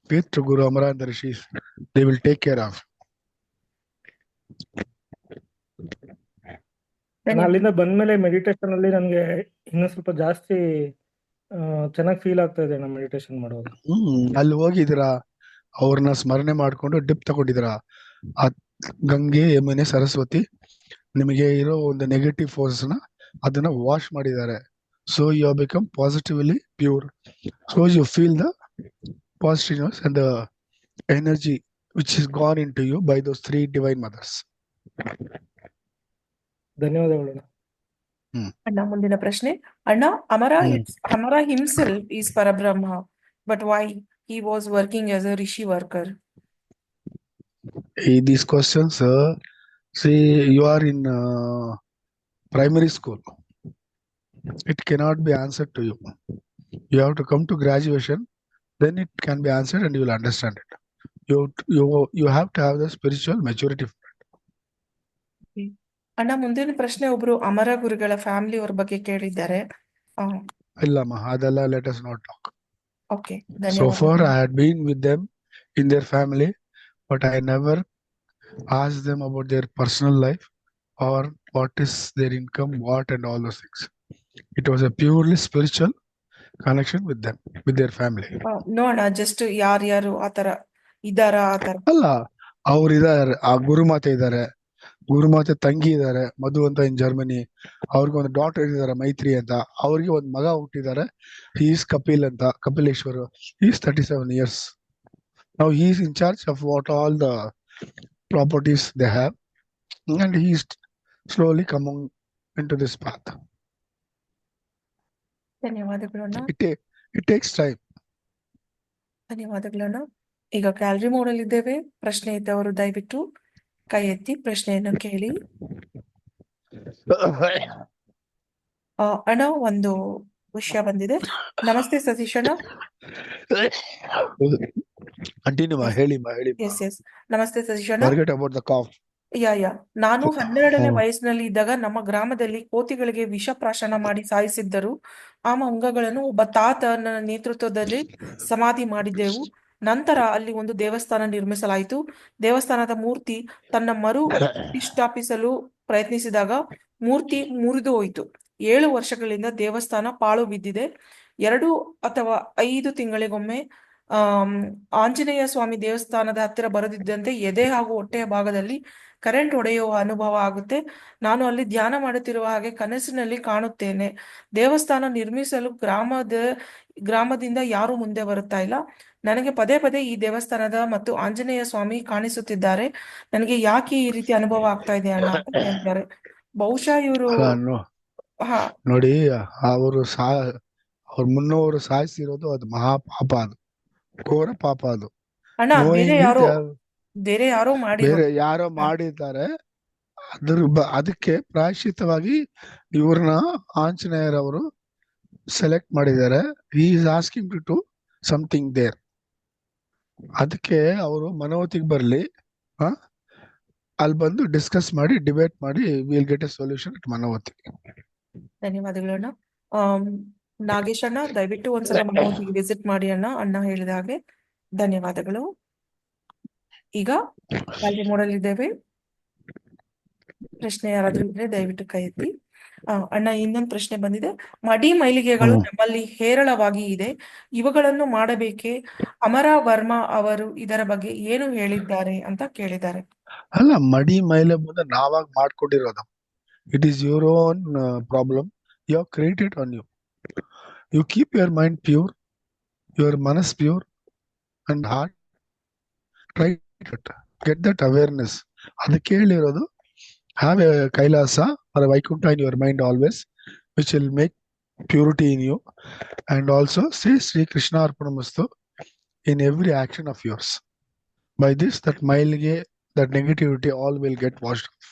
faith to Guru Amara and the rishis. They will take care of. ಅಲ್ಲಿಂದ ಬಂದ್ಮೇಲೆ meditation ಅಲ್ಲಿ ನನ್ಗೆ ಇನ್ನೂ ಸ್ವಲ್ಪ ಜಾಸ್ತಿ ಚೆನ್ನಾಗಿ feel ಆಗ್ತಾ ಇದೆ ನಮ್ಮ ಮೆಡಿಟೇಷನ್ ಮಾಡುವಾಗ. ಅಲ್ಲಿ ಹೋಗಿದ್ದೀರಾ, ಅವ್ರನ್ನ ಸ್ಮರಣೆ ಮಾಡ್ಕೊಂಡು ಡಿಪ್ ತಗೊಂಡಿದ್ದೀರಾ. ಆ ಗಂಗೆ, ಯಮುನೆ, ಸರಸ್ವತಿ ನಿಮಗೆ ಇರೋ ಒಂದು ನೆಗೆಟಿವ್ ಫೋರ್ಸ್ ನ ಅದನ್ನ ವಾಶ್ ಮಾಡಿದ್ದಾರೆ. So you have become positively pure. So you feel the positiveness and the energy which is gone into you by those 3 divine mothers. ಧನ್ಯವಾದಗಳು. ಅಣ್ಣ, ಮುಂದಿನ ಪ್ರಶ್ನೆ. ಅಣ್ಣ, ಅಮರ himself is Parabrahma, but why he was working as a rishi worker? These questions, see, you are in primary school. It cannot be answered to you. You have to come to graduation, then it can be answered and you will understand it. You have to have the spiritual maturity. ಅಣ್ಣ, ಮುಂದಿನ ಪ್ರಶ್ನೆ ಒಬ್ರು ಅಮರ ಗುರುಗಳ family ಅವ್ರ ಬಗ್ಗೆ ಕೇಳಿದ್ದಾರೆ. ಇಲ್ಲಮ್ಮ, ಅದೆಲ್ಲ let us not talk. Okay, So ಧನ್ಯವಾದ. far I had been with them in their family, but I never asked them about their personal life or what is their income, what and all those things. It was a purely spiritual connection with them, with their family. No ಅಣ್ಣ, just ಯಾರ್ಯಾರು ಆತರ ಇದಾರ ಆತರ. ಅಲ್ಲ, ಅವ್ರು ಇದಾರೆ, ಆ ಗುರುಮಾತೆ ಇದ್ದಾರೆ, ಗುರುಮಾತೆ ತಂಗಿ ಇದ್ದಾರೆ, ಮಧು ಅಂತ ಇನ್ ಜರ್ಮನಿ. ಅವ್ರಿಗೆ ಒಂದು ಡಾಟರ್ ಇದ್ದಾರೆ, ಮೈತ್ರಿ ಅಂತ. ಅವ್ರಿಗೆ ಒಂದು ಮಗ ಹುಟ್ಟಿದ್ದಾರೆ, ಈಸ್ ಕಪಿಲ್ ಅಂತ, Kapileshwar. Is 37 years. Now he is in charge of what all the properties they have, and he is slowly coming into this path. ಧನ್ಯವಾದಗಳಣ್ಣ. It takes time. ಧನ್ಯವಾದಗಳಣ್ಣ. ಈಗ ಗ್ಯಾಲರಿ ಮೋಡ್ ಅಲ್ಲಿ ಇದ್ದೇವೆ. ಪ್ರಶ್ನೆ ಇದ್ದವರು ದಯವಿಟ್ಟು ಕೈ ಎತ್ತಿ ಪ್ರಶ್ನೆಯನ್ನು ಕೇಳಿ. ಅಣ್ಣ, ಒಂದು ವಿಷಯ ಬಂದಿದೆ. ನಮಸ್ತೆ ಸತೀಶ್ ಅಣ್ಣ. Continue, ಹೇಳಿ. ಎಸ್. ನಮಸ್ತೆ ಸತೀಶ್ ಅಣ್ಣ. Forget about the cough. ನಾನು 12ನೇ ವಯಸ್ಸಿನಲ್ಲಿ ಇದ್ದಾಗ ನಮ್ಮ ಗ್ರಾಮದಲ್ಲಿ ಕೋತಿಗಳಿಗೆ ವಿಷ ಪ್ರಾಶನ ಮಾಡಿ ಸಾಯಿಸಿದ್ದರು. ಆ ಮಂಗಗಳನ್ನು ಒಬ್ಬ ತಾತನ ನೇತೃತ್ವದಲ್ಲಿ ಸಮಾಧಿ ಮಾಡಿದ್ದೆವು. ನಂತರ ಅಲ್ಲಿ ಒಂದು ದೇವಸ್ಥಾನ ನಿರ್ಮಿಸಲಾಯಿತು. ದೇವಸ್ಥಾನದ ಮೂರ್ತಿ ತನ್ನ ಮರು ಪ್ರತಿಷ್ಠಾಪಿಸಲು ಪ್ರಯತ್ನಿಸಿದಾಗ ಮೂರ್ತಿ ಮುರಿದು ಹೋಯಿತು. 7 ವರ್ಷಗಳಿಂದ ದೇವಸ್ಥಾನ ಪಾಳು ಬಿದ್ದಿದೆ. 2 ಅಥವಾ 5 ತಿಂಗಳಿಗೊಮ್ಮೆ ಆಂಜನೇಯ ಸ್ವಾಮಿ ದೇವಸ್ಥಾನದ ಹತ್ತಿರ ಬರುತ್ತಿದ್ದಂತೆ ಎದೆ ಹಾಗೂ ಹೊಟ್ಟೆಯ ಭಾಗದಲ್ಲಿ ಕರೆಂಟ್ ಹೊಡೆಯುವ ಅನುಭವ ಆಗುತ್ತೆ. ನಾನು ಅಲ್ಲಿ ಧ್ಯಾನ ಮಾಡುತ್ತಿರುವ ಹಾಗೆ ಕನಸಿನಲ್ಲಿ ಕಾಣುತ್ತೇನೆ. ದೇವಸ್ಥಾನ ನಿರ್ಮಿಸಲು ಗ್ರಾಮದಿಂದ ಯಾರು ಮುಂದೆ ಬರುತ್ತಾ ಇಲ್ಲ. ನನಗೆ ಪದೇ ಪದೇ ಈ ದೇವಸ್ಥಾನದ ಮತ್ತು ಆಂಜನೇಯ ಸ್ವಾಮಿ ಕಾಣಿಸುತ್ತಿದ್ದಾರೆ. ನನಗೆ ಯಾಕೆ ಈ ರೀತಿ ಅನುಭವ ಆಗ್ತಾ ಇದೆ ಅಣ್ಣ ಅಂತ ಕೇಳ್ತಾರೆ. ಬಹುಶಃ ಇವರು ಹಾ ನೋಡಿ, ಅವರು ಅವ್ರ ಮುನ್ನೋರು ಸಾಯಿಸಿರೋದು ಅದು ಮಹಾಪಾಪ, ಅದು ಘೋರ ಪಾಪ. ಅದು ಅಣ್ಣ ಬೇರೆ ಯಾರೋ ಬೇರೆ ಯಾರೋ ಮಾಡಿದ್ದಾರೆ. ಅದಕ್ಕೆ ಪ್ರಾಯಶ್ಚಿತ್ತವಾಗಿ ಇವ್ರನ್ನ ಆಂಜನೇಯರವರು ಸೆಲೆಕ್ಟ್ ಮಾಡಿದ್ದಾರೆ. He is asking to do something there. ಅದಕ್ಕೆ ಅವರು ಮನೋತಿಗೆ ಬರ್ಲಿ, ಅಲ್ಲಿ ಬಂದು ಡಿಸ್ಕಸ್ ಮಾಡಿ ಡಿಬೇಟ್ ಮಾಡಿ will get a solution at Manovati. ಧನ್ಯವಾದಗಳು ಅಣ್ಣ. ನಾಗೇಶ್ ಅಣ್ಣ, ದಯವಿಟ್ಟು ಒಂದ್ಸಲ ಮನೋತಿಗೆ ವಿಸಿಟ್ ಮಾಡಿ ಅಣ್ಣ, ಅಣ್ಣ ಹೇಳಿದ ಹಾಗೆ. ಧನ್ಯವಾದಗಳು. ಈಗ ಗ್ಯಾಲರಿ ಮೋಡಲ್ಲಿದ್ದೇವೆ. ಪ್ರಶ್ನೆ ಯಾರಾದ್ರೂ ಇದ್ರೆ ದಯವಿಟ್ಟು ಕೈ ಎತ್ತಿ. ಅಣ್ಣ, ಇನ್ನೊಂದು ಪ್ರಶ್ನೆ ಬಂದಿದೆ. ಮಡಿ ಮೈಲಿಗೆಗಳು ನಮ್ಮಲ್ಲಿ ಹೇರಳವಾಗಿ ಇದೆ, ಇವುಗಳನ್ನು ಮಾಡಬೇಕೆ? ಅಮರ ವರ್ಮಾ ಅವರು ಇದರ ಬಗ್ಗೆ ಏನು ಹೇಳಿದ್ದಾರೆ ಅಂತ ಕೇಳಿದ್ದಾರೆ. ಅಲ್ಲ, ಮಡಿ ಮೈಲೆ ಮುಂದೆ ನಾವಾಗ ಮಾಡ್ಕೊಂಡಿರೋದು. It is your own problem. You have created on you. You keep your mind pure, your ಮನಸ್ pure and heart. Try get that awareness. ಅದಕ್ಕೆ ಹೇಳಿರೋದು, have a Kailasa or a Vaikuntha in your mind always, which will make purity in you. And also say Sri Krishna Arpanamastu in every action of yours. By this, that mailige, that negativity, all will get washed off.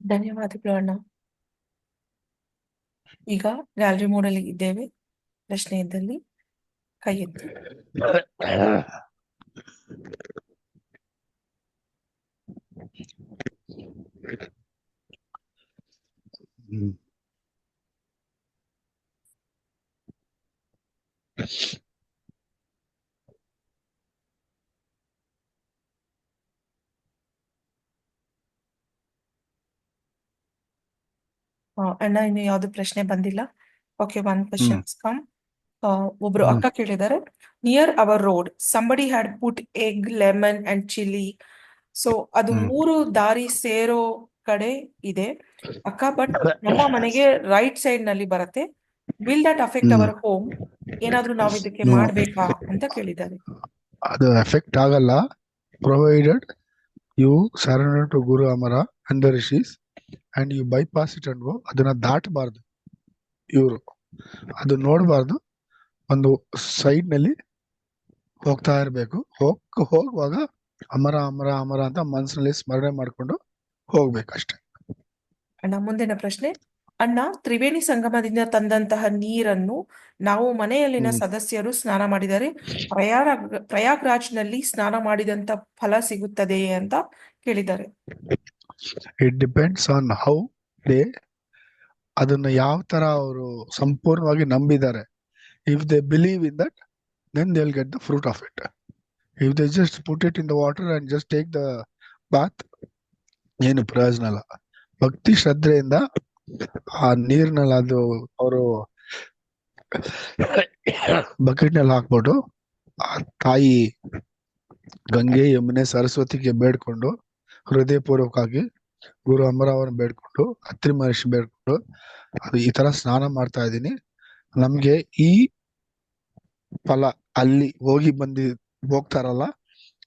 ಧನ್ಯವಾದಗಳು ಅಣ್ಣ. ಈಗ gallery ಮೋಡಲ್ಲಿ ಇದ್ದೇವೆ. ಪ್ರಶ್ನೆ ಇದ್ದಲ್ಲಿ ಕೈ ಎತ್ತಿ. ಅಣ್ಣ, ಇನ್ನು ಯಾವ್ದು ಪ್ರಶ್ನೆ ಬಂದಿಲ್ಲ. Okay, one question come. ಒಬ್ರು ಅಕ್ಕ ಕೇಳಿದ್ದಾರೆ. Near our road somebody had put egg, lemon and chilli. So ಅದು 3 ದಾರಿ ಸೇರೋ ಕಡೆ ಇದೆ ಅಕ್ಕ, ಬಟ್ ನಮ್ಮ ಮನೆಗೆ ರೈಟ್ ಸೈಡ್ ನಲ್ಲಿ ಬರುತ್ತೆ. Will that affect our home? ಏನಾದ್ರೂ ನಾವು ಇದಕ್ಕೆ ಮಾಡ್ಬೇಕಾ ಅಂತ ಕೇಳಿದ್ದಾರೆ. ಅದು ಎಫೆಕ್ಟ್ ಆಗಲ್ಲ, provided you surrender to Guru Amara and the rishis and you bypass it and go. ಅದನ್ನ ದಾಟಬಾರ್ದು ಇವರು, ಅದು ನೋಡಬಾರ್ದು. ಒಂದು ಸೈಡ್ ನಲ್ಲಿ ಹೋಗ್ತಾ ಇರ್ಬೇಕು. ಹೋಗುವಾಗ ಅಮರ ಅಮರ ಅಮರ ಅಂತ ಮನಸ್ಸಿನಲ್ಲಿ ಸ್ಮರಣೆ ಮಾಡ್ಕೊಂಡು ಹೋಗ್ಬೇಕಷ್ಟೆ. ಅಣ್ಣ, ಮುಂದಿನ ಪ್ರಶ್ನೆ. ಅಣ್ಣ, ತ್ರಿವೇಣಿ ಸಂಗಮದಿಂದ ತಂದಂತಹ ನೀರನ್ನು ನಾವು ಮನೆಯಲ್ಲಿನ ಸದಸ್ಯರು ಸ್ನಾನ ಮಾಡಿದರೆ ಪ್ರಯಾಗ್ರಾಜ್ ನಲ್ಲಿ ಸ್ನಾನ ಮಾಡಿದಂತ ಫಲ ಸಿಗುತ್ತದೆಯೇ ಅಂತ ಕೇಳಿದ್ದಾರೆ. It depends on how they ಅದನ್ನ ಯಾವ ತರ ಅವರು ಸಂಪೂರ್ಣವಾಗಿ ನಂಬಿದ್ದಾರೆ. If they believe in that, then they'll get the fruit of it. If they just put it in the water and just take the bath, ಏನು ಪ್ರಯೋಜನ ಇಲ್ಲ. ಭಕ್ತಿ ಶ್ರದ್ಧೆಯಿಂದ ಆ ನೀರ್ನಲ್ಲಿ ಅದು ಅವರು ಬಕೆಟ್ ನಲ್ಲಿ ಹಾಕ್ಬಿಟ್ಟು ಆ ತಾಯಿ ಗಂಗೆ, ಯಮುನೆ, ಸರಸ್ವತಿಗೆ ಬೇಡ್ಕೊಂಡು, ಹೃದಯಪೂರ್ವಕವಾಗಿ ಗುರು ಅಮರಾವನ್ನ ಬೇಡ್ಕೊಂಡು, ಅತ್ರಿ ಮಹರ್ಷಿ ಬೇಡ್ಕೊಂಡು, ಅದು ಈ ತರ ಸ್ನಾನ ಮಾಡ್ತಾ ಇದ್ದೀನಿ, ನಮ್ಗೆ ಈ ಫಲ ಅಲ್ಲಿ ಹೋಗ್ತಾರಲ್ಲ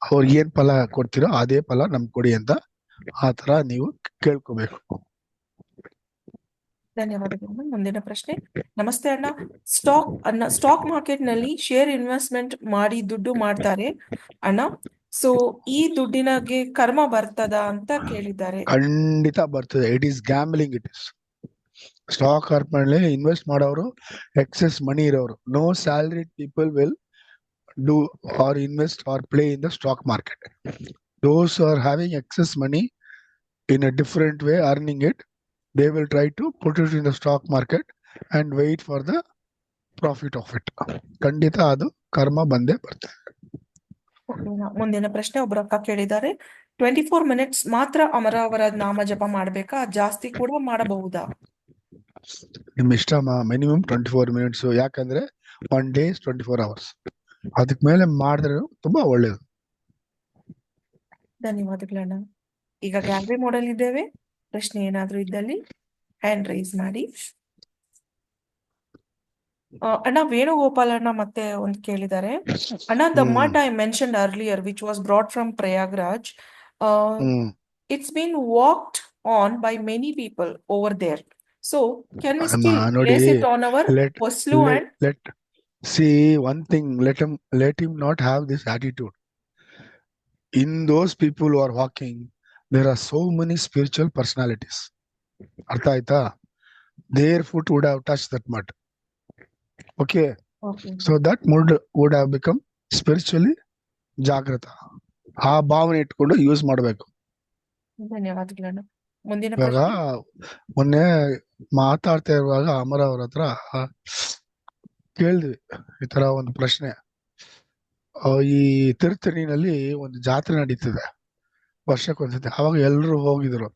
ಅವ್ರಿಗೆ ಏನ್ ಫಲ ಕೊಡ್ತೀರೋ ಅದೇ ಫಲ ನಮ್ಗೆ ಕೊಡಿ ಅಂತ ಆ ತರ ನೀವು ಕೇಳ್ಕೋಬೇಕು. ಧನ್ಯವಾದಗಳು. ಮುಂದಿನ ಪ್ರಶ್ನೆ. ನಮಸ್ತೆ ಅಣ್ಣ, ಸ್ಟಾಕ್ ಮಾರ್ಕೆಟ್ ನಲ್ಲಿ ಶೇರ್ ಇನ್ವೆಸ್ಟ್ಮೆಂಟ್ ಮಾಡಿ ದುಡ್ಡು ಮಾಡ್ತಾರೆ ಅಣ್ಣ. ಸೊ ಈ ದುಡ್ಡಿನಗೆ ಕರ್ಮ ಬರ್ತದ ಅಂತ ಕೇಳಿದ್ದಾರೆ. ಖಂಡಿತ ಬರ್ತದೆ. It is gambling. It is stock market invest ಮಾಡೋರು ಎಕ್ಸೆಸ್ ಮನಿ ಇರೋರು. No salaried people will do or invest or play in the stock market. Those who are having excess money in a different way, earning it, they will try to put it in the stock market and wait for the profit of it. ಖಂಡಿತ ಅದು ಕರ್ಮ ಬಂದೇ ಬರ್ತದೆ. ಮುಂದಿನ ಪ್ರಶ್ನೆ. ಒಬ್ಬರ ಅಕ್ಕ ಕೇಳಿದ್ದಾರೆ, 24 minutes ಮಾತ್ರ ಅಮರಾವರ ನಾಮ ಜಪ ಮಾಡ್ಬೇಕಾ, ಜಾಸ್ತಿ ಕೂಡ ಮಾಡಬಹುದಾ? ನಿಮ್ ಇಷ್ಟ. Minimum 24 minutes. ಯಾಕಂದ್ರೆ 1 day 24 hours. ಅದಕ್ ಮೇಲೆ ಮಾಡಿದ್ರೆ ತುಂಬಾ ಒಳ್ಳೇದು. ಧನ್ಯವಾದಗಳಣ್ಣ. ಈಗ ಗ್ಯಾಲರಿ ಮೋಡಲ್ ಇದ್ದೇವೆ. ಪ್ರಶ್ನೆ ಏನಾದ್ರೂ ಇದ್ದಲ್ಲಿ ಹ್ಯಾಂಡ್ ರೈಸ್ ಮಾಡಿ. ಅಣ್ಣ ವೇಣುಗೋಪಾಲ್ ಅಣ್ಣ ಮತ್ತೆ ಒಂದು ಕೇಳಿದ್ದಾರೆ. ಅಣ್ಣ, the Math I mentioned earlier which was brought from Prayagraj, it's been walked on by many people over there. So can we still ನೋಡಿ, place it on our let Oslo let and let see one thing. Let him not have this attitude. In those people who are walking, there are so many spiritual personalities. Artha aita? Their foot would have touched that mud. Okay. okay. So that mud would have become spiritually ಜಾಗೃತ. ಆ ಭಾವನೆ ಇಟ್ಕೊಂಡು use ಮಾಡಬೇಕು. ಧನ್ಯವಾದಗಳಣ್ಣ. ಮುಂದಿನ ಇವಾಗ ಪ್ರಶ್ನೆ. ಮೊನ್ನೆ ಮಾತಾಡ್ತಾ ಇರುವಾಗ ಅಮರ ಅವ್ರ ಹತ್ರ ಕೇಳಿದ್ವಿ ಈ ತರ ಒಂದು ಪ್ರಶ್ನೆ. ಈ ತಿರುತ್ತಣಿನಲ್ಲಿ ಒಂದು ಜಾತ್ರೆ ನಡೀತದೆ ವರ್ಷಕ್ಕೊಂದ್ಸತಿ. ಅವಾಗ ಎಲ್ರು ಹೋಗಿದ್ರು.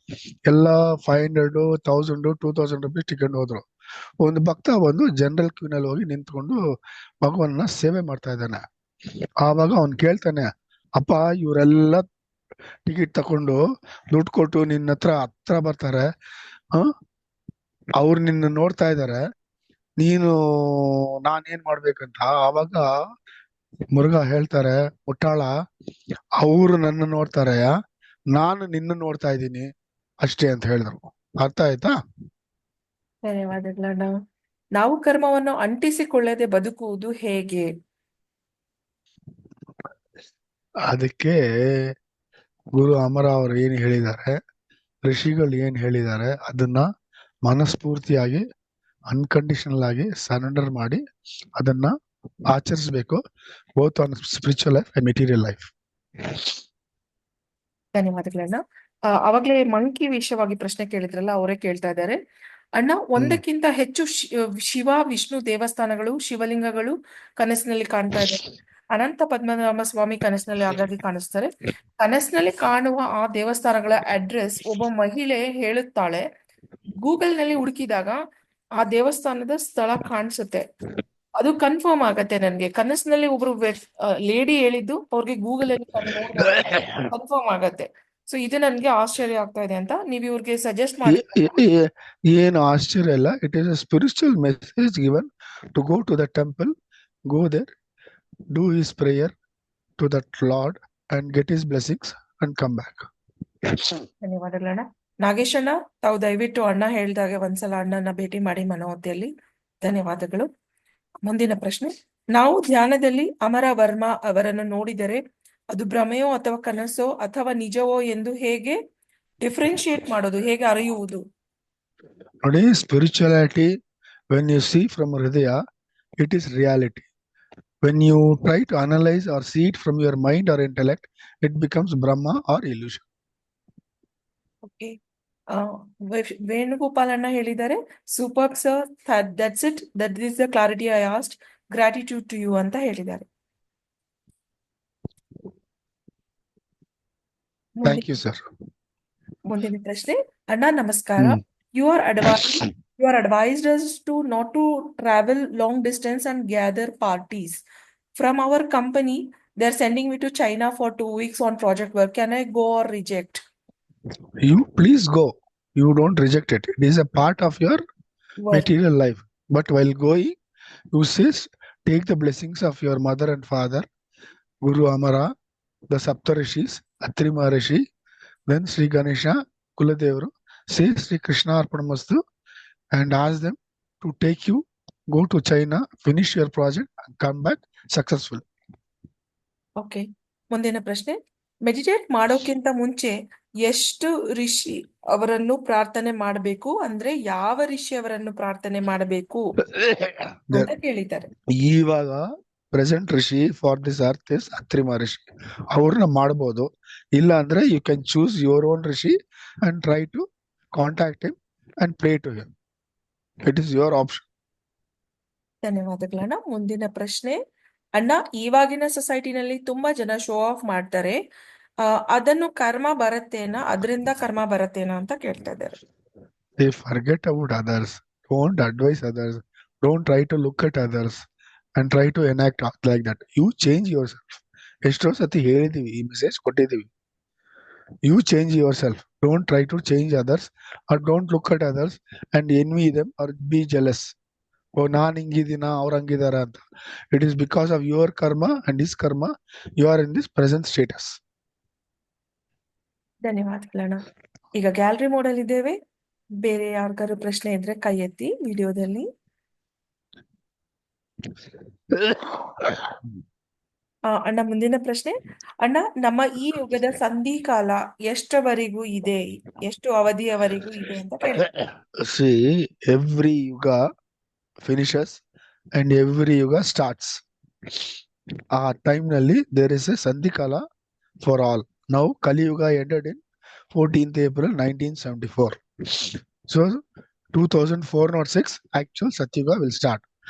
ಎಲ್ಲ 500, 1000, 2000 rupees ಟಿಕೆಟ್ ಹೋದ್ರು. ಒಂದು ಭಕ್ತ ಬಂದು ಜನರಲ್ ಕ್ಯೂನಲ್ಲಿ ಹೋಗಿ ನಿಂತ್ಕೊಂಡು ಭಗವನ್ನ ಸೇವೆ ಮಾಡ್ತಾ ಇದ್ದಾನೆ. ಆವಾಗ ಅವ್ನ್ ಕೇಳ್ತಾನೆ, ಅಪ್ಪ ಇವರೆಲ್ಲ ಟಿಕೆಟ್ ತಕೊಂಡು ದುಡ್ಡು ಕೊಟ್ಟು ನಿನ್ನ ಹತ್ರ ಬರ್ತಾರೆ, ಅವ್ರು ನಿನ್ನ ನೋಡ್ತಾ ಇದಾರೆ, ನೀನು ನಾನೇನ್ ಮಾಡ್ಬೇಕಂತ. ಆವಾಗ ಮುರುಘಾ ಹೇಳ್ತಾರೆ, ಮುಟ್ಟಾಳ, ಅವ್ರು ನನ್ನ ನೋಡ್ತಾರೆ, ನಾನು ನಿನ್ನ ನೋಡ್ತಾ ಇದ್ದೀನಿ ಅಷ್ಟೇ ಅಂತ ಹೇಳಿದ್ರು. ಅರ್ಥ ಆಯ್ತಾ? ಧನ್ಯವಾದಗಳಣ್ಣ. ನಾವು ಕರ್ಮವನ್ನು ಅಂಟಿಸಿಕೊಳ್ಳದೆ ಬದುಕುವುದು ಹೇಗೆ? ಅದಕ್ಕೆ ಗುರು ಅಮರ ಅವರು ಏನ್ ಹೇಳಿದ್ದಾರೆ, ಋಷಿಗಳು ಏನ್ ಹೇಳಿದ್ದಾರೆ, ಅದನ್ನ ಮನಸ್ಫೂರ್ತಿಯಾಗಿ ಅನ್ಕಂಡೀಷನಲ್ ಆಗಿ ಸರೆಂಡರ್ ಮಾಡಿ ಅದನ್ನ ಆಚರಿಸಬೇಕು, both on spiritual life and material life. ಧನ್ಯವಾದಗಳಣ್ಣ. ಅವಾಗ್ಲೇ ಮಂಕಿ ವಿಷಯವಾಗಿ ಪ್ರಶ್ನೆ ಕೇಳಿದ್ರಲ್ಲ, ಅವರೇ ಕೇಳ್ತಾ ಇದ್ದಾರೆ. ಅಣ್ಣ, ಒಂದಕ್ಕಿಂತ ಹೆಚ್ಚು ಶಿವ ವಿಷ್ಣು ದೇವಸ್ಥಾನಗಳು, ಶಿವಲಿಂಗಗಳು ಕನಸಿನಲ್ಲಿ ಕಾಣ್ತಾ ಇದ್ದಾರೆ. ಅನಂತ ಪದ್ಮನಾಭ ಸ್ವಾಮಿ ಕನಸಿನಲ್ಲಿ ಆಗಾಗ್ಗೆ ಕಾಣಿಸ್ತಾರೆ. ಕನಸಿನಲ್ಲಿ ಕಾಣುವ ಆ ದೇವಸ್ಥಾನಗಳ ಅಡ್ರೆಸ್ ಒಬ್ಬ ಮಹಿಳೆ ಹೇಳುತ್ತಾಳೆ. ಗೂಗಲ್ ನಲ್ಲಿ ಹುಡುಕಿದಾಗ ಆ ದೇವಸ್ಥಾನದ ಸ್ಥಳ ಕಾಣಿಸುತ್ತೆ. ಅದು ಕನ್ಫರ್ಮ್ ಆಗತ್ತೆ ನನ್ಗೆ. ಕನಸಿನಲ್ಲಿ ಒಬ್ರು ಲೇಡಿ ಹೇಳಿದ್ದು ಅವ್ರಿಗೆ ಗೂಗಲ್ ಅಲ್ಲಿ ಕನ್ಫರ್ಮ್ ಆಗತ್ತೆ. ಸೊ ಇದು ನನ್ಗೆ ಆಶ್ಚರ್ಯ ಆಗ್ತಾ ಇದೆ ಅಂತ ನೀವ್ ಇವ್ರಿಗೆ ಸಜೆಸ್ಟ್ ಮಾಡಿ. ಏನು ಆಶ್ಚರ್ಯ ಇಲ್ಲ. It is a spiritual message given to go to the temple, go there, do his prayer to that Lord and get his blessings and come back. ಧನ್ಯವಾದಗಳಣ್ಣ. ನಾಗೇಶ್ ಅಣ್ಣ, ತಾವು ದಯವಿಟ್ಟು ಅಣ್ಣ ಹೇಳ್ದಾಗೆ ಒಂದ್ಸಲ ಅಣ್ಣನ ಭೇಟಿ ಮಾಡಿ ಮನೋವತಿಯಲ್ಲಿ. ಧನ್ಯವಾದಗಳು. ಮುಂದಿನ ಪ್ರಶ್ನೆ. ನಾವು ಧ್ಯಾನದಲ್ಲಿ ಅಮರ ವರ್ಮಾ ಅವರನ್ನು ನೋಡಿದರೆ ಅದು ಭ್ರಮೆಯೋ ಅಥವಾ ಕನಸೋ ಅಥವಾ ನಿಜವೋ ಎಂದು ಹೇಗೆ ಡಿಫ್ರೆನ್ಶಿಯೇಟ್ ಮಾಡೋದು, ಹೇಗೆ ಅರಿಯುವುದು? ನೋಡಿ, spirituality when you see from ಹೃದಯ, it is reality. When you try to analyze or see it from your mind or intellect, it becomes Brahma or illusion. Okay. Venugopal ಅಣ್ಣ ಹೇಳಿದ್ದಾರೆ, super sir, that's it, that is the clarity I asked, gratitude to you ಅಂತ ಹೇಳಿದ್ದಾರೆ. Thank you, sir. ಮುಂದಿನ ಪ್ರಶ್ನೆ. ಅಣ್ಣ ನಮಸ್ಕಾರ. You are advised us to not to travel long distance and gather parties. From our company, they're sending me to China for 2 weeks on project work. Can I go or reject? You please go. You don't reject it. It is a part of your material life. But while going, you says, take the blessings of your mother and father, Guru Amara, the Saptarishis, Atri Maharishi, then Sri Ganesha, Kuladevaru, say Sri Krishna Arpanamastu and ask them to take you, go to China, finish your project and come back successful. Okay. ಮುಂದಿನ ಪ್ರಶ್ನೆ. Meditate ಮಾಡೋಕ್ಕಿಂತ ಮುಂಚೆ ಎಷ್ಟು ಋಷಿ ಅವರನ್ನು ಪ್ರಾರ್ಥನೆ ಮಾಡಬೇಕು, ಅಂದ್ರೆ ಯಾವ ಋಷಿ ಅವರನ್ನು ಪ್ರಾರ್ಥನೆ ಮಾಡಬೇಕು ಅಂತ ಕೇಳಿದ್ದಾರೆ. ಇವಾಗ present rishi for this earth is Atri Maharshi. ಅವ್ರನ್ನ ಮಾಡಬಹುದು. ಇಲ್ಲ ಅಂದ್ರೆ you can choose your own rishi and try to contact him and pray to him. It is your option. ಧನ್ಯವಾದಗಳಣ್ಣ. ಮುಂದಿನ ಪ್ರಶ್ನೆ. ಅಣ್ಣ, ಇವಾಗಿನ ಸೊಸೈಟಿನಲ್ಲಿ ತುಂಬಾ ಜನ ಶೋ ಆಫ್ ಮಾಡ್ತಾರೆ, ಅದನ್ನು ಕರ್ಮ ಬರತ್ತೇನಾ, ಅದರಿಂದ ಕರ್ಮ ಬರತ್ತೇನಾ ಅಂತ ಕೇಳ್ತಾ ಇದ್ದಾರೆ. They forget about others. Don't advise others. Don't try to look at others. and try to enact like that. You change yourself. ಎಷ್ಟೋ ಸತಿ ಹೇಳಿದೀವಿ, ಈ ಮೆಸೇಜ್ ಕೊಟ್ಟಿದ್ದೀವಿ. You change yourself. Don't try to change others, or don't look at others and envy them or be jealous. ಓ ನಾನ್ ಹಿಂಗಿದ್ದೀನ ಅವ್ರ ಹಂಗಿದಾರ ಅಂತ. It is because of your karma and his karma you are in this present status. ಧನ್ಯವಾದಗಳಣ್ಣ. ಈಗ gallery model ಇದ್ದೇವೆ. ಬೇರೆ ಯಾರಿಗಾರು ಪ್ರಶ್ನೆ ಇದ್ರೆ ಕೈ ಎತ್ತಿ ವಿಡಿಯೋದಲ್ಲಿ. ಅಣ್ಣ ಮುಂದಿನ ಪ್ರಶ್ನೆ. ಅಣ್ಣ, ನಮ್ಮ ಈ ಯುಗದ ಸಂಧಿ ಕಾಲ ಎಷ್ಟವರೆಗೂ ಇದೆ, ಎಷ್ಟು ಅವಧಿಯವರೆಗೂ ಇದೆ ಅಂತ ಕೇಳಿ. See, every yuga finishes and every yuga starts. ಆ ಟೈಮ್ ನಲ್ಲಿ there is a sandhi kala for all. Now Kali Yuga ended in 14th April 1974. So 2406 actual Satyuga will start.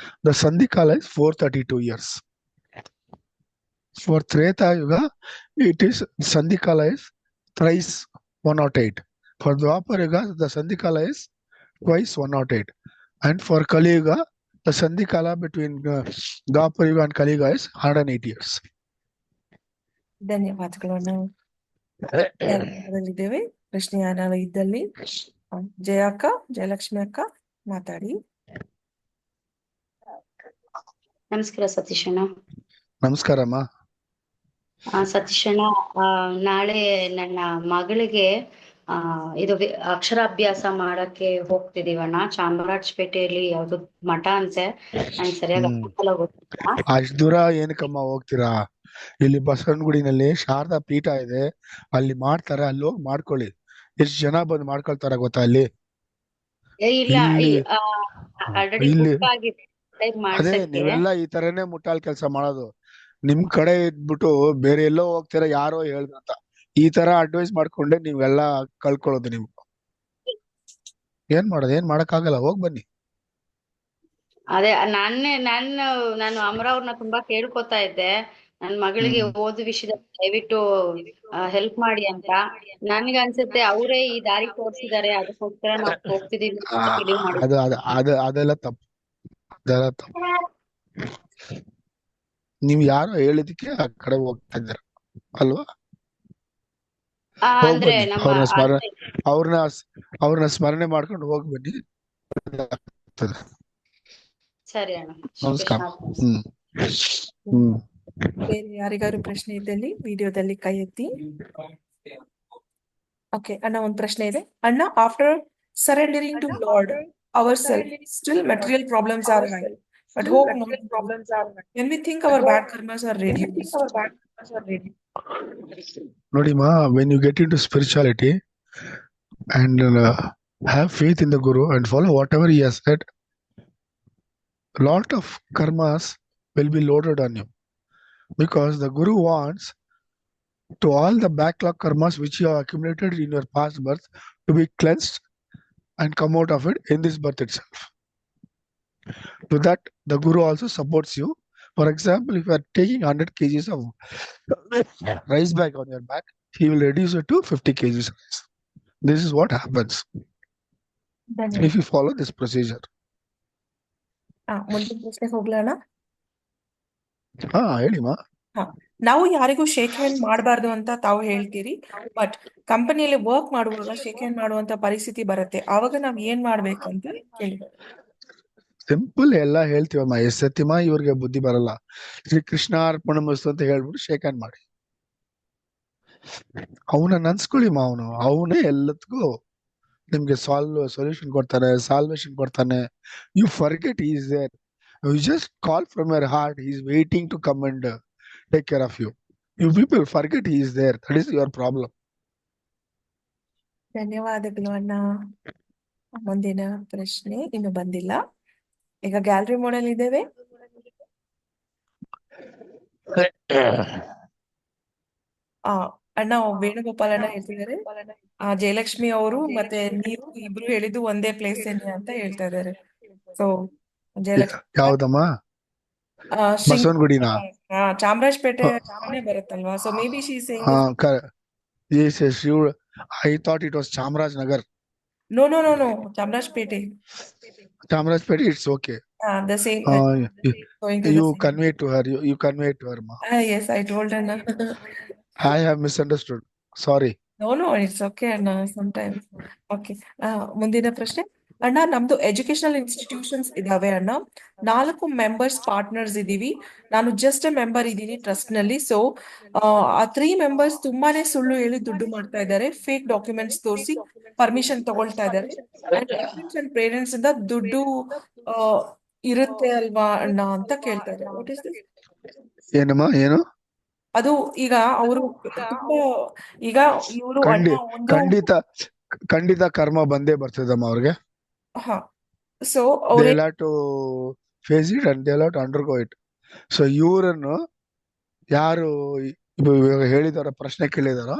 The Sandhi Kala is 432 years. For Treta Yuga, it is Sandhi Kala is thrice 108. For Dwapar Yuga, the Sandhi Kala is twice 108. And for Kali Yuga, the Sandhi Kala between Dwapar Yuga and Kali Yuga is 108 years. ಧನ್ಯವಾದಗಳು ಅಣ್ಣ. ಇದ್ದೇವೆ. ಪ್ರಶ್ನೆ ಏನಾದ್ರು ಇದ್ದಲ್ಲಿ ಜಯ ಅಕ್ಕ, ಜಯಲಕ್ಷ್ಮಿ ಅಕ್ಕ ಮಾತಾಡಿ. ನಮಸ್ಕಾರ ಸತೀಶಣ್ಣ. ನಮಸ್ಕಾರಮ್ಮ. ಸತೀಶಣ್ಣ, ನಾಳೆ ನನ್ನ ಮಗಳಿಗೆ ಇದು ಅಕ್ಷರಾಭ್ಯಾಸ ಮಾಡಕ್ಕೆ ಹೋಗ್ತಿದೀವಣ್ಣ. ಚಾಮರಾಜಪೇಟೆಯಲ್ಲಿ ಯಾವ್ದು ಮಠ ಅಂತೆ, ನಂಗೆ ಸರಿಯಾಗಿ ಗೊತ್ತಿಲ್ಲ. ಅಷ್ಟ್ ದೂರ ಏನಕ್ಕಮ್ಮ ಹೋಗ್ತೀರಾ? ಇಲ್ಲಿ ಬಸವನಗುಡಿನಲ್ಲಿ ಶಾರದಾ ಪೀಠ ಇದೆ, ಅಲ್ಲಿ ಮಾಡ್ತಾರೆ, ಅಲ್ಲಿ ಹೋಗಿ ಮಾಡ್ಕೊಳ್ಳಿ. ಎಷ್ಟ್ ಜನ ಬಂದು ಮಾಡ್ಕೊಳ್ತಾರ ಗೊತ್ತಾ ಅಲ್ಲಿ? ಇಲ್ಲ, ಇಲ್ಲಿ ಅದೇ ನೀವೆಲ್ಲ ಈ ತರನೇ ಮುಟ್ಟಾಳ್ ಕೆಲ್ಸ ಮಾಡೋದು. ನಿಮ್ ಕಡೆ ಇದ್ಬಿಟ್ಟು ಬೇರೆ ಎಲ್ಲೋ ಹೋಗ್ತೀರಾ ಯಾರೋ ಹೇಳ್ದಂತ. ಈ ತರ ಅಡ್ವೈಸ್ ಮಾಡ್ಕೊಂಡೆ ನೀವೆಲ್ಲ ಕಳ್ಕೊಳ್ಳೋದು. ನೀವು ಏನ್ ಮಾಡೋದು? ಏನ್ ಮಾಡಕ್ಕಾಗಲ್ಲ, ಹೋಗ್ ಬನ್ನಿ. ಅದೇ ನಾನು ಅಮರವ್ರನ್ನ ತುಂಬಾ ಕೇಳ್ಕೊತಾ ಇದ್ದೆ, ನನ್ ಮಗಳಿಗೆ ಓದು ವಿಷಯದಲ್ಲಿ ದಯವಿಟ್ಟು ಹೆಲ್ಪ್ ಮಾಡಿ ಅಂತ. ನನ್ಗೆ ಅನ್ಸುತ್ತೆ ಅವರೇ ಈ ದಾರಿ ತೋರಿಸಿದ್ದಾರೆ, ಅದಕ್ಕೋಸ್ಕರ ನಾವು ಹೋಗ್ತಿದೀವಿ. ಅದೆಲ್ಲ ತಪ್ಪು, ಅದೆಲ್ಲ ತಪ್ಪು. ನೀವ್ ಯಾರೋ ಹೇಳಿದಕ್ಕೆ ಆ ಕಡೆ ಹೋಗ್ತಾ ಇದ್ದೀರ ಅಲ್ವಾ? ಅಂದ್ರೆ ಅವ್ರನ್ನ ಸ್ಮರಣೆ ಮಾಡ್ಕೊಂಡು ಹೋಗಿ ಬನ್ನಿ. ಸರಿ ಅಣ್ಣ, ನಮಸ್ಕಾರ. ಬೇರೆ ಯಾರಿಗಾರು ಪ್ರಶ್ನೆ ಇದ್ದಲ್ಲಿ ವಿಡಿಯೋದಲ್ಲಿ ಕೈ ಎತ್ತಿ. ಓಕೆ ಅಣ್ಣ, ಒಂದ್ ಪ್ರಶ್ನೆ ಇದೆ. ಅಣ್ಣ, after surrendering to Lord ourselves, still material problems are high, but hope not problems are high. When we think our bad karmas are reduced. Nodima, when you get into spirituality and have faith in the Guru and follow whatever he has said, lot of karmas will be loaded on you, because the Guru wants to all the backlog karmas which you have accumulated in your past birth to be cleansed and come out of it in this birth itself. To that, the Guru also supports you. For example, if you are taking 100 kgs of rice bag on your back, he will reduce it to 50 kgs rice. This is what happens if you follow this procedure. ಮುಂದಿನ ಪ್ರಶ್ನೆ ಹೋಗ್ಲಣ್ಣ. ಹೇಳಿಮಾ. ನಾವು ಯಾರಿಗೂ shake hand ಮಾಡಬಾರ್ದು ಅಂತ ತಾವು ಹೇಳ್ತೀರಿ, but ಕಂಪನಿಯಲ್ಲಿ work ಮಾಡುವಾಗ ಶೇಕ್ ಹ್ಯಾಂಡ್ ಮಾಡುವಂತ ಪರಿಸ್ಥಿತಿ ಬರುತ್ತೆ, ಆವಾಗ ನಾವ್ ಏನ್ ಮಾಡ್ಬೇಕಂತ ಕೇಳಿದ್ದಾರೆ. ಸಿಂಪಲ್ ಎಲ್ಲ ಹೇಳ್ತೀವಮ್ಮ. ಎಸ್ಸತ್ತಿಮ ಇವ್ರಿಗೆ ಬುದ್ಧಿ ಬರಲ್ಲ. ಶ್ರೀ ಕೃಷ್ಣ ಅರ್ಪಣಮಸ್ತು ಅಂತ ಹೇಳ್ಬಿಟ್ಟು ಶೇಕ್ ಹ್ಯಾಂಡ್ ಮಾಡಿ. ಅವನ ನನ್ಸ್ಕೊಳ್ಳಿಮ್ಮ. ಅವನೇ ಎಲ್ಲದಕ್ಕೂ ನಿಮ್ಗೆ ಸೊಲ್ಯೂಷನ್ ಕೊಡ್ತಾನೆ, ಸಾಲ್ವೇಷನ್ ಕೊಡ್ತಾನೆ. You forget he is there. You just call from your heart. He is waiting to come and take care of you. You people forget he is there. That is your problem. ಧನ್ಯವಾದಗಳು ಅಣ್ಣ. ಮುಂದಿನ ಪ್ರಶ್ನೆ ಇನ್ನು ಬಂದಿಲ್ಲ. ಈಗ gallery model ಇದ್ದೇವೆ. ಅಣ್ಣ ವೇಣುಗೋಪಾಲ್ ಅಣ್ಣ ಹೇಳ್ತಿದ್ದಾರೆ, ಜಯಲಕ್ಷ್ಮಿ ಅವರು ಮತ್ತೆ ನೀವು ಇಬ್ರು ಹೇಳಿದ್ದು ಒಂದೇ ಪ್ಲೇಸ್ ಏನೇ ಅಂತ ಹೇಳ್ತಾ ಇದ್ದಾರೆ. ಸೊ ಜಯಲಕ್ಷ್ಮಿ ಯಾವ್ದಮ್ಮ? ಬಸವನಗುಡಿನ? ಚಾಮರಾಜಪೇಟೆ ಬರುತ್ತಲ್ವಾ? So maybe she Yes, I thought it was Chamarajnagar. No. Chamarajpete. Chamarajpeti, it's okay. The same. You, Going to the you same. convey to her. You convey to her, ma. Yes, I told her. Na. I have misunderstood. Sorry. No, it's okay ಅಣ್ಣ sometimes. Okay. ಮುಂದಿನ ಪ್ರಶ್ನೆ ಅಣ್ಣ, ನಮ್ದು educational institutions ಇದಾವೆ ಅಣ್ಣ. 4 members partners ಇದೀವಿ. ನಾನು just member ಇದ್ದೀನಿ ಟ್ರಸ್ಟ್ ನಲ್ಲಿ. ಸೊ ಆ 3 ಮೆಂಬರ್ಸ್ ತುಂಬಾನೇ ಸುಳ್ಳು ಹೇಳಿ ದುಡ್ಡು ಮಾಡ್ತಾ ಇದ್ದಾರೆ. ಫೇಕ್ ಡಾಕ್ಯುಮೆಂಟ್ಸ್ ತೋರಿಸಿ ಪರ್ಮಿಷನ್ ತಗೊಳ್ತಾ ಇದ್ದಾರೆ. ಅಂಡ್ ಪೇರೆಂಟ್ಸ್ ಇಂದ ದುಡ್ಡು ಆ, ಇರುತ್ತೆ ಅಲ್ವಾ ಅಣ್ಣ ಅಂತ ಕೇಳ್ತಾ ಇದ್ದಾರೆ. What is this? ಏನಮ್ಮ ಏನು? ಅದು ಈಗ ಅವರು ತುಂಬಾ ಈಗ ಇವರು ಅಣ್ಣ ಒಂದು ಖಂಡಿತ ಕರ್ಮ ಬಂದೇ ಬರ್ತದಮ್ಮ ಅವ್ರಿಗೆ. ಹಾ ಸೊ They ಅವ್ರ will have to face it and they will have to undergo it. So ಇವರನ್ನು ಯಾರು ಇವಾಗ ಹೇಳಿದಾರ, ಪ್ರಶ್ನೆ ಕೇಳಿದಾರೋ,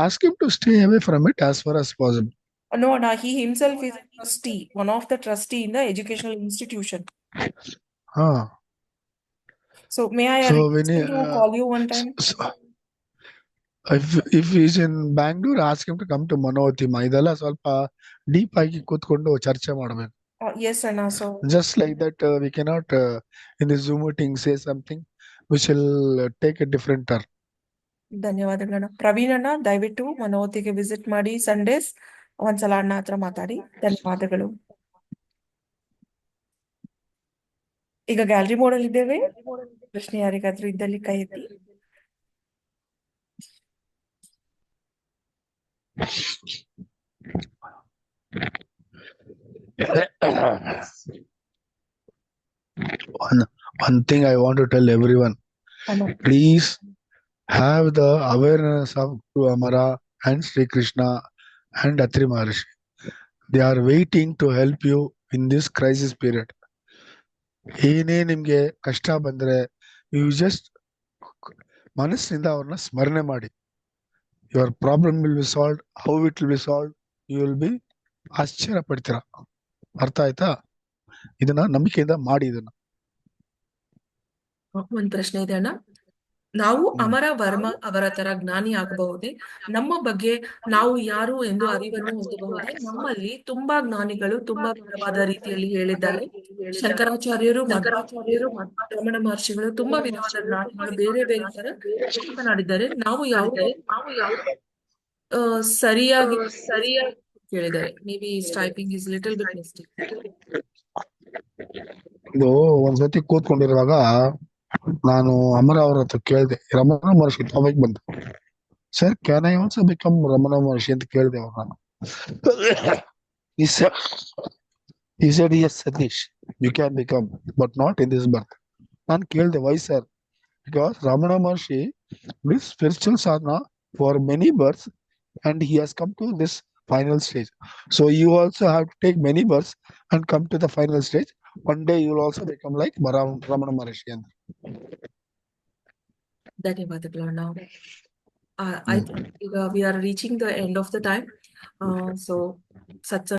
ask him to stay away from it as far as possible. No, he himself is a trustee, one of the trustee in the educational institution. So may I So request him to call you one time? if he is in Bangalore, ask him to come to Manavati. ಇದೆಲ್ಲ ಸ್ವಲ್ಪ deep ಆಗಿ ಕೂತ್ಕೊಂಡು ಚರ್ಚೆ ಮಾಡಬೇಕು. Yes, Anna. So Just like that, we cannot in the Zoom meeting say something which will take a different turn. ಧನ್ಯವಾದಗಳಣ್ಣ. Praveen ಅಣ್ಣ, ದಯವಿಟ್ಟು ಮನೋತಿಗೆ visit ಮಾಡಿ Sundays. ಒಂದ್ಸಲ ಅಣ್ಣ ಹತ್ರ ಮಾತಾಡಿ. ಧನ್ಯವಾದಗಳು. ಈಗ ಗ್ಯಾಲರಿ ಮೋಡ್ ಅಲ್ಲಿ ಇದ್ದೇವೆ. ಪ್ರಶ್ನೆ ಯಾರಿಗಾದ್ರೂ ಇದ್ದಲ್ಲಿ ಕೈ ಎತ್ತಿ. One thing I want to tell everyone, please have the awareness of Guru Amara and Sri Krishna and Atri Maharishi. They are waiting to help you in this crisis period. ಏನೇ ನಿಮ್ಗೆ ಕಷ್ಟ ಬಂದ್ರೆ ಯು ಜಸ್ಟ್ ಮನಸ್ಸಿನಿಂದ ಅವ್ರನ್ನ ಸ್ಮರಣೆ ಮಾಡಿ. Your problem will be solve. How it will be solve, you will be ಆಶ್ಚರ್ಯ ಪಡ್ತೀರಾ. ಅರ್ಥ ಆಯ್ತಾ? ಇದನ್ನ ನಂಬಿಕೆಯಿಂದ ಮಾಡಿ. ಇದನ್ನ ಒಂದ್ ಪ್ರಶ್ನೆ ಇದೆ ಅಣ್ಣ. ನಾವು ಅಮರ ವರ್ಮ ಅವರ ತರ ಜ್ಞಾನಿ ಆಗಬಹುದೇ? ನಮ್ಮ ಬಗ್ಗೆ ನಾವು ಯಾರು ಎಂದು ಅರಿವನ್ನು ಹೊಂದಬಹುದೇ? ನಮ್ಮಲ್ಲಿ ತುಂಬಾ ಜ್ಞಾನಿಗಳು ತುಂಬಾ ವಿಧವಾದ ರೀತಿಯಲ್ಲಿ ಹೇಳಿದ್ದಾರೆ. ಶಂಕರಾಚಾರ್ಯರು, ಮಧ್ವಾಚಾರ್ಯರು, ರಮಣ ಮಹರ್ಷಿಗಳು ತುಂಬಾ ವಿಧವಾದ ಜ್ಞಾನಿಗಳು ಬೇರೆ ಬೇರೆ ತರ ಮಾತನಾಡಿದ್ದಾರೆ. ನಾವು ಯಾವುದು ಸರಿಯಾಗಿ ಕೇಳಿದ್ದಾರೆ. Maybe typing is little bit mistake. ಇದು ಒಂದ್ಸತಿ ಕೂತ್ಕೊಂಡಿರುವಾಗ ನಾನು ಅಮರ ಅವ್ರ ಹತ್ರ ಕೇಳಿದೆ, ರಮಣ ಮಹರ್ಷಿ ಟಾಪಿಕ್ ಬಂತು. Sir, can I also become Ramana Maharshi ಅಂತ ಕೇಳಿದೆ ಅವ್ರು. ನಾನು he said yes Satish, you can become but not in this birth. ನಾನು ಕೇಳಿದೆ, why sir? Because Ramana Maharshi did spiritual sadhana for many births and he has come to this final stage. So you also have to take many births and come to the final stage. One day you will also become like Ramana Maharshi. ಧನ್ಯವಾದಗಳು ಅಣ್ಣ. I think ಈಗ we are reaching the end of the time. So ಸತ್ಸಂಗ